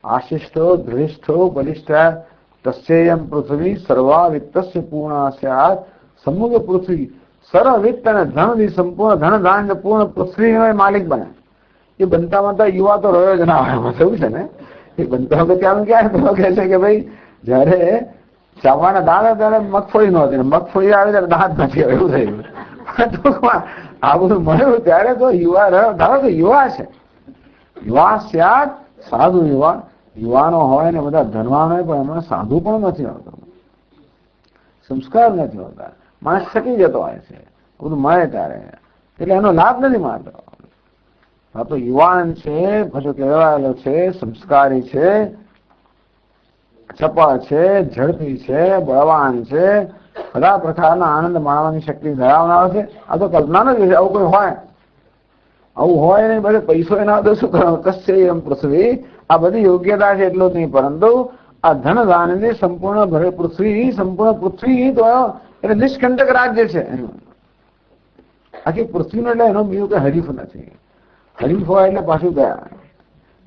આશિષ્ઠો ધૃષ્ઠો બલિષ્ઠ તસ્યેયમ પૃથ્વી સર્વાવિત્તસ્ય પૂર્ણ સ્યાત. સમગ્ર પૃથ્વી સર્વવિત્ત અને ધનથી સંપૂર્ણ ધન ધાન્ય પૂર્ણ પૃથ્વી માલિક બને. એ બનતા યુવા તો રહ્યો જ ના હોય, એવું છે ને. એ બનતા વખતે આમ ક્યાં કહે છે કે ભાઈ જયારે ચાવવાના દાંત ત્યારે મગફળી નહોતી, મગફળી આવે ત્યારે દાંત નથી, એવું થયું. ટૂંકમાં આ બધું મળ્યું ત્યારે તો યુવા રહ્યો. ધારો કે યુવા છે, યુવા સ્યાત સાધુ યુવા. યુવાનો હોય ને બધા ધનવાન હોય, પણ એમાં સાધુ પણ નથી હોતો, સંસ્કાર નથી હોતા, માણસ છકી જતો હોય છે બધું મળે ત્યારે, એટલે એનો લાભ નથી મળતો. આ તો યુવાન છે, પછી કહેવાયેલો છે, સંસ્કારી છે, ચપળ છે, ઝડપી છે, બળવાન છે, બધા પ્રકારના આનંદ માણવાની શક્તિ ધરાવનાર છે. આ તો કલ્પના જ છે, આવું કોઈ હોય. આવું હોય નહીં, બધે પૈસો એના તો શું કરવાનું, કશે એમ પૃથ્વી. આ બધી યોગ્યતા છે એટલું જ નહીં, પરંતુ આ ધન દાનની સંપૂર્ણ પૃથ્વી, સંપૂર્ણ પૃથ્વી તો એટલે નિષ્કંટક રાજ્ય છે. આખી પૃથ્વીનો એટલે એનો બીજું કઈ હરીફ નથી. હરીફ હોય એટલે પાછું ગયા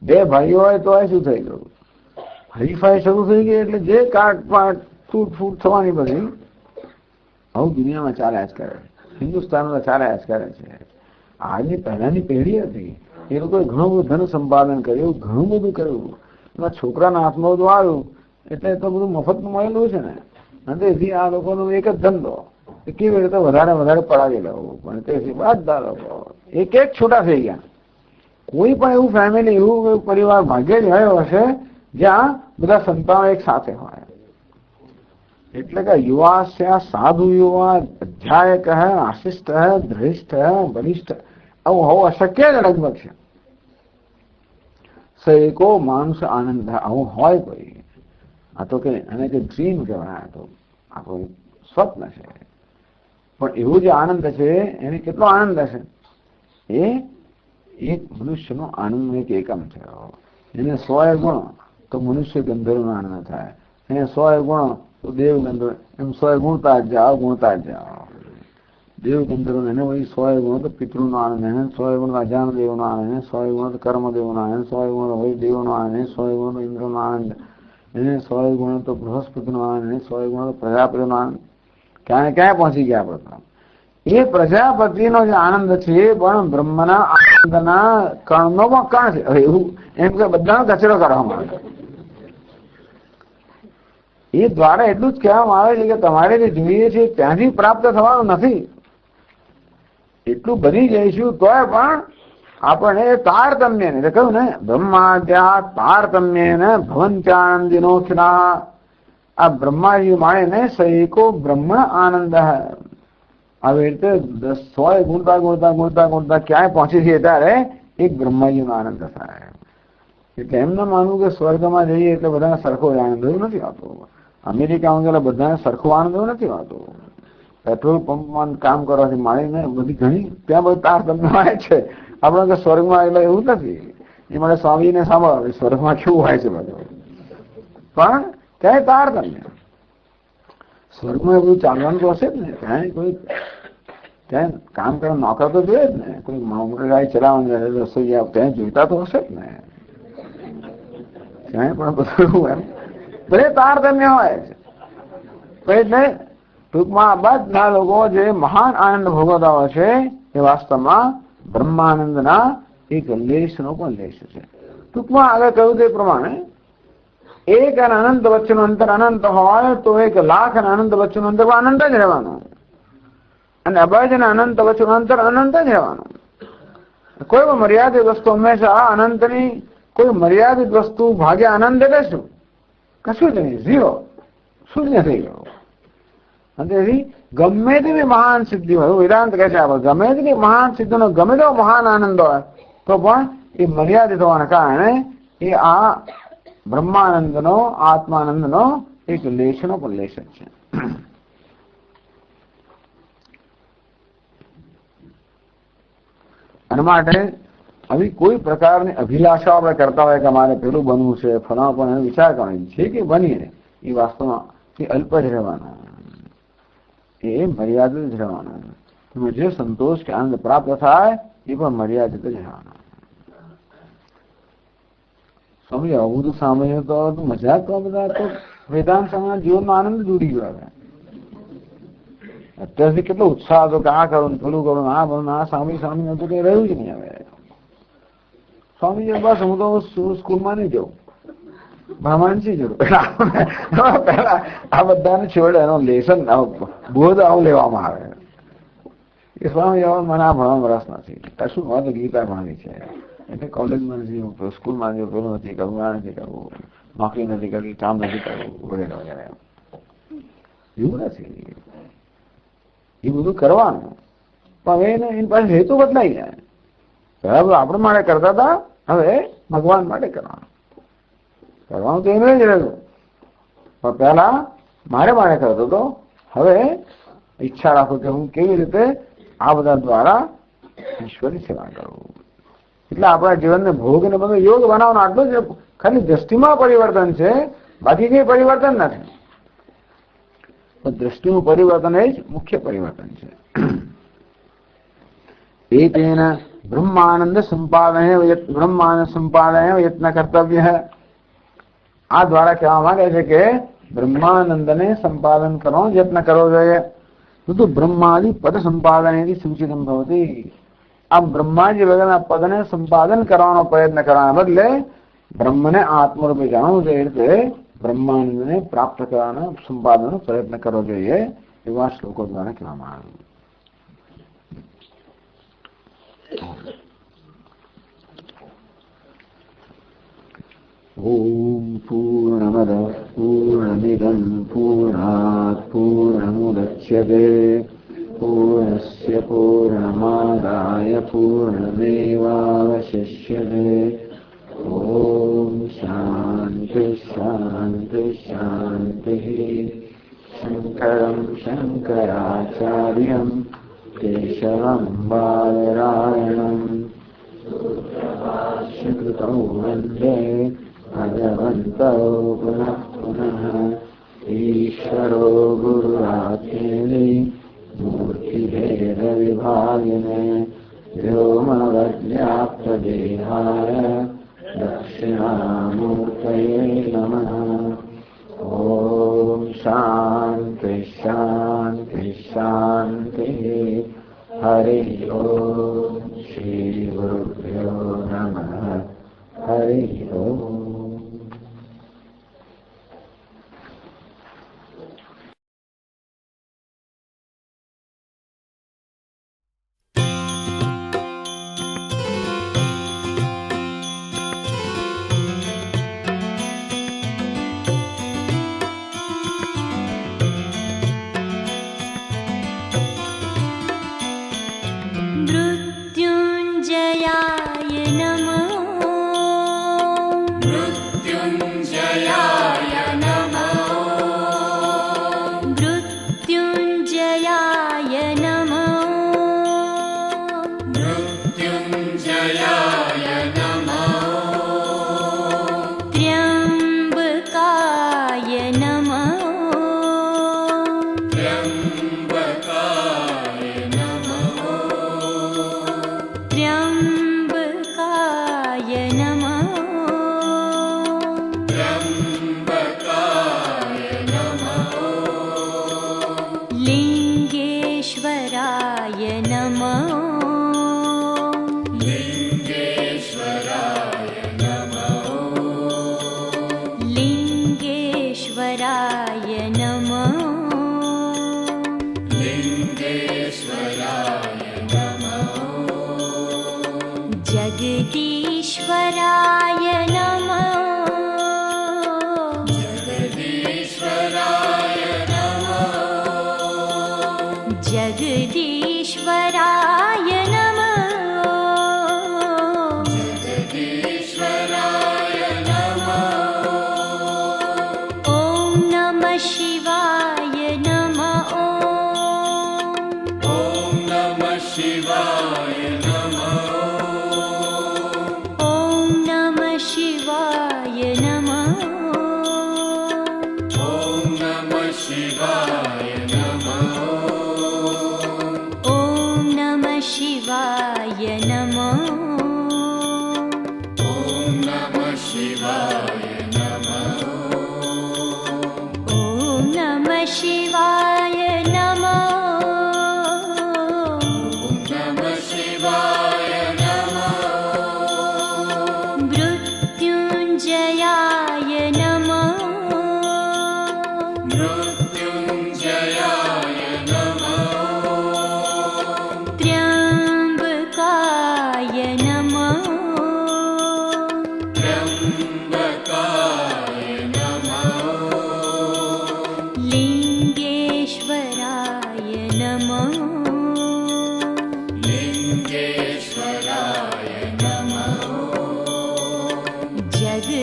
બે ભાઈઓ હોય તો શું થઈ ગયું, હરીફાઈ શરૂ થઈ ગઈ એટલે જે કાટપાટ તૂટ ફૂટ થવાની બધી આવું દુનિયામાં ચાલ્યા જ કરે, હિન્દુસ્તાનમાં ચાલ્યા જ કરે છે. આજની પહેલાની પેઢી હતી, એ લોકોએ ઘણું બધું ધન સંપાદન કર્યું, ઘણું બધું કર્યું. એમાં છોકરાના હાથમાં બધું આવ્યું એટલે તો બધું મફતનું મળેલું છે ને. અને તેથી આ લોકોનો એક જ ધંધો કેવી રીતે વધારે પડાવી લેવું. પણ તેથી બધા લોકો એક છૂટા થઈ ગયા. કોઈ પણ એવું ફેમિલી, એવું પરિવાર ભાગ્યે જ રહ્યો હશે જ્યાં બધા સંતાનો એક સાથે હોય. એટલે કે યુવા છે, સાધુ યુવા, અધ્યાયક હે, આશિષ્ટ હે, ધૃષ્ટ હે, બલિષ્ઠ, આવું હોવું અશક્ય જ લગભગ છે. સૈકો માણસ આનંદ આવું હોય કોઈ. આ તો કે એને કે ડ્રીમ કહેવાય, આ કોઈ સ્વપ્ન છે. પણ એવું જે આનંદ છે એને કેટલો આનંદ હશે. એ એક મનુષ્યનો આનંદ એક એકમ છે. એને 100 ગુણ તો મનુષ્ય ગંધર્વનો આનંદ થાય, એને 100 ગુણ તો દેવ ગંધર્વ, એમ 100 ગુણતા જ જાઓ. દેવ ગંધર્વ એને વહી 100 ગુણ તો પિતૃનો આનંદ, એને 100 ગુણ અજાન દેવનો આનંદ, એને 100 ગુણ તો કર્મદેવનો આનંદ, 100 ગુણ વહી દેવનો આનંદ, એને 100 ગુણ તો ઇન્દ્રનો આનંદ, એને 100 ગુણ તો બૃહસ્પતિનો આનંદ, એને 100 ગુણ તો પ્રજાપતિનો આનંદ. ક્યાં પહોંચી ગયા બધા. એ પ્રજાપતિનો જે આનંદ છે એ પણ બ્રહ્મના આનંદના કણનો પણ કણ છે. હવે એવું એમ કે બધાનો કચરો કરવામાં આવે. એ દ્વારા એટલું જ કહેવામાં આવે છે કે તમારે જે જોઈએ છે ત્યાંથી પ્રાપ્ત થવાનું નથી. એટલું બની જઈશું તોય પણ આપણે તારતમ્ય ને કહ્યું ને, બ્રહ્માદ્યા તારતમ્ય ને ભવંત્યાનંદિનો ખિલા. આ બ્રહ્માજી માણે ને સૈકો બ્રહ્મ આનંદ. આવી રીતે 100 ગુણતા ક્યાંય પહોંચી છીએ ત્યારે એક બ્રહ્માજીનો આનંદ થાય. એટલે એમ ના માનવું કે સ્વર્ગમાં જઈએ એટલે બધાને સરખો જ આનંદ એવું નથી આવતો. અમેરિકામાં ગયેલા બધાને સરખો આનંદ એવું નથી આવતો. પેટ્રોલ પંપમાં કામ કરવાથી માણીને બધી ઘણી ત્યાં બધું તારતમ્ય હોય છે. આપણે કે સ્વર્ગમાં એટલે એવું નથી. એ મને સ્વામીને સાંભળો સ્વર્ગમાં કેવું હોય છે બધું, પણ ત્યાં તારતમ્ય. સ્વર્ગમાં બધું ચાલવાનું તો હશે જ ને. ત્યાં કામ કરવા નોકર તો જોઈએ જ ને. કોઈ મોટર ગાડી ચલાવવાની રસોઈ ત્યાં જોઈતા તો હશે જ ને. ત્યાં પણ બધું એમ બધે તારતમ્ય હોય છે. એટલે ટૂંકમાં બધા લોકો જે મહાન આનંદ ભોગવતા હોય છે એ વાસ્તવમાં બ્રહ્માનંદના એક લેશનો પણ લેશ છે. ટૂંકમાં આગળ કહ્યું તે પ્રમાણે એક અને અનંત વચ્ચેનું અંતર અનંત હોય તો 1,00,000 અને અનંત વચ્ચેનું અંતર અનંત જ રહેવાનું, અને અબજ અને અનંત વચ્ચેનું અંતર અનંત જ રહેવાનું. કોઈ પણ મર્યાદિત વસ્તુ હંમેશા અનંતની, કોઈ મર્યાદિત વસ્તુ ભાગ્યા અનંત એટલે શું? કશું જ નહીં, 0, શૂન્ય થઈ ગયું. અને તેથી ગમે તેવી મહાન સિદ્ધિ હોય, વેદાંત કહે છે આપણે, ગમે તેવી મહાન સિદ્ધિનો ગમે તેવો મહાન આનંદ હોય તો પણ એ મર્યાદિત હોવાના કારણે એ આ બ્રહ્માનંદનો, આત્માનંદનો એક લેશનો પણ લેશ છે. એના માટે આવી કોઈ પ્રકારની અભિલાષા આપણે કરતા હોય કે અમારે પેલું બનવું છે, ફલાણું પણ એનો વિચાર કરવાનો છે કે બનીએ એ વાસ્તવમાં એ અલ્પ જ રહેવાનો, એ મર્યાદિત જ રહેવાનું. मुझे संतोष के आनंद प्राप्त થાય એ પણ મર્યાદિત જ રહેવાના. સમજો આવું બધું સાંભળ્યું તો મજાક તો બધા તો વેદાંત સમય જીવનનો આનંદ જુડી ગયો. હવે અત્યારથી કેટલો ઉત્સાહ હતો કે આ કરું પેલું કરું આ ભરું આ સાંભળી સાંભળી તો કઈ રહ્યું જ નહીં. હવે સ્વામીજી બસ હું તો સ્કૂલમાં નહીં જાઉં, બ્રાહ્મણજી જરૂર પેલા આ બધાને છેવડે એનો લેસન બોધ આવું લેવામાં આવે. એ સ્વામી મને આ ભણવામાં રસ નથી, કશું વાત ગીતા ભણવી છે એટલે કોલેજમાં નથી જવું, સ્કૂલમાં જવું, પેલું નથી કરવું, આ નથી કરવું, નોકરી નથી કરવી, કામ નથી કરવું વગેરે વગેરે. એવું નથી, એ બધું કરવાનું પણ હવે એની પાસે હેતુ બદલાઈ જાય. બરાબર આપણે માટે કરતા હતા, હવે ભગવાન માટે કરવાનું. કરવાનું તો એનું જ રહ્યું પણ પહેલા મારે માટે કરતો હતો, હવે ઈચ્છા રાખો કે હું કેવી રીતે આ બધા દ્વારા ઈશ્વરની સેવા કરું. એટલે આપણા જીવનને ભોગ ને બધું યોગ બનાવવાનો આટલું જ ખાલી દ્રષ્ટિમાં પરિવર્તન છે, બાકી કઈ પરિવર્તન નથી. દ્રષ્ટિનું પરિવર્તન એ જ મુખ્ય પરિવર્તન છે. એતેન બ્રહ્માનંદ સંપાદને યત્ન કર્તવ્ય. આ દ્વારા કહેવા માંગે છે કે બ્રહ્માનંદને સંપાદન કરવાનો યત્ન કરવો જોઈએ. તો બ્રહ્માદિ પદ સંપાદનેથી સૂચિતમ ભવતી. આ બ્રહ્માજી વગરના પદને સંપાદન કરવાનો પ્રયત્ન કરવાના બદલે બ્રહ્મને આત્મરૂપે જાણવું જોઈએ, રીતે બ્રહ્માનંદને પ્રાપ્ત કરવાનો સંપાદનનો પ્રયત્ન કરવો જોઈએ એવા શ્લોકો દ્વારા કહેવામાં આવ્યું. ઓમ પૂર્ણમદ પૂર્ણમિદં પૂર્ણાત પૂર્ણમુદચ્યતે પૂર્ણસ્ય પૂર્ણમાદાય પૂર્ણમેવાવશિષ્યતે. ઓમ શાંતિ શાંતિ શાંતિ. શંકરં શંકરાચાર્યં કેશવં બાદરાયણં શુક્રતો વંદે ભગવન્તો પુનઃ પુનઃ. ઈશ્વરો ગુરુરાત્મેતિ મૂર્તિભેદ વિભાગિને વ્યોમવદ્વ્યાપ્તદેહાય દક્ષિણામૂર્તયે નમઃ. ઓમ શાંતિ શાંતિ શાંતિ. હરિ ઓમ. શ્રી ગુરુભ્યો નમઃ. હરિ ઓમ. जगदीश्वराय नमः. जगदीश्वराय नमः. जगदीश्वराय नमः. ॐ नमः शिवाय नमः. ॐ नमः शिवाय नमः. ॐ नमः शिवाय.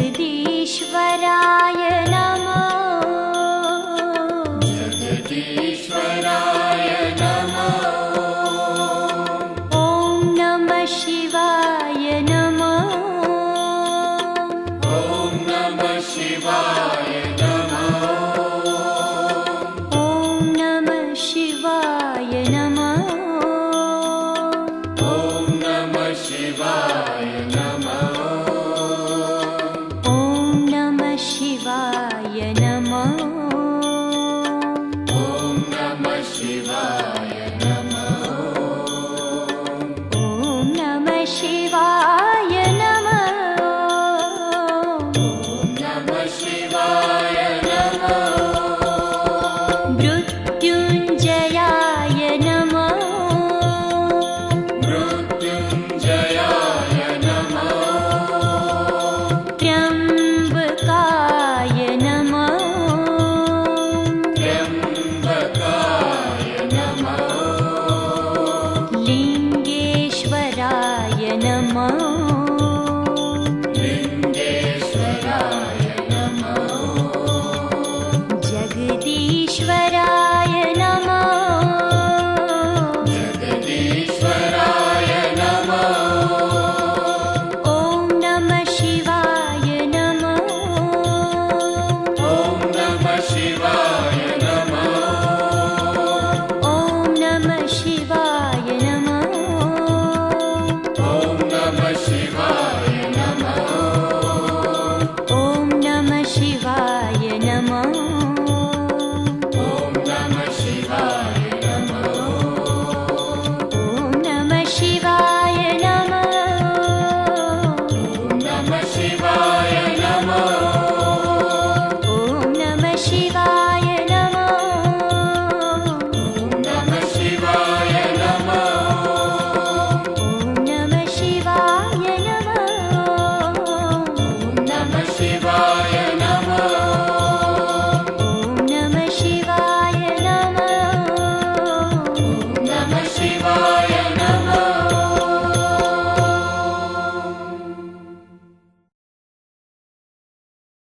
जगदीश्वराय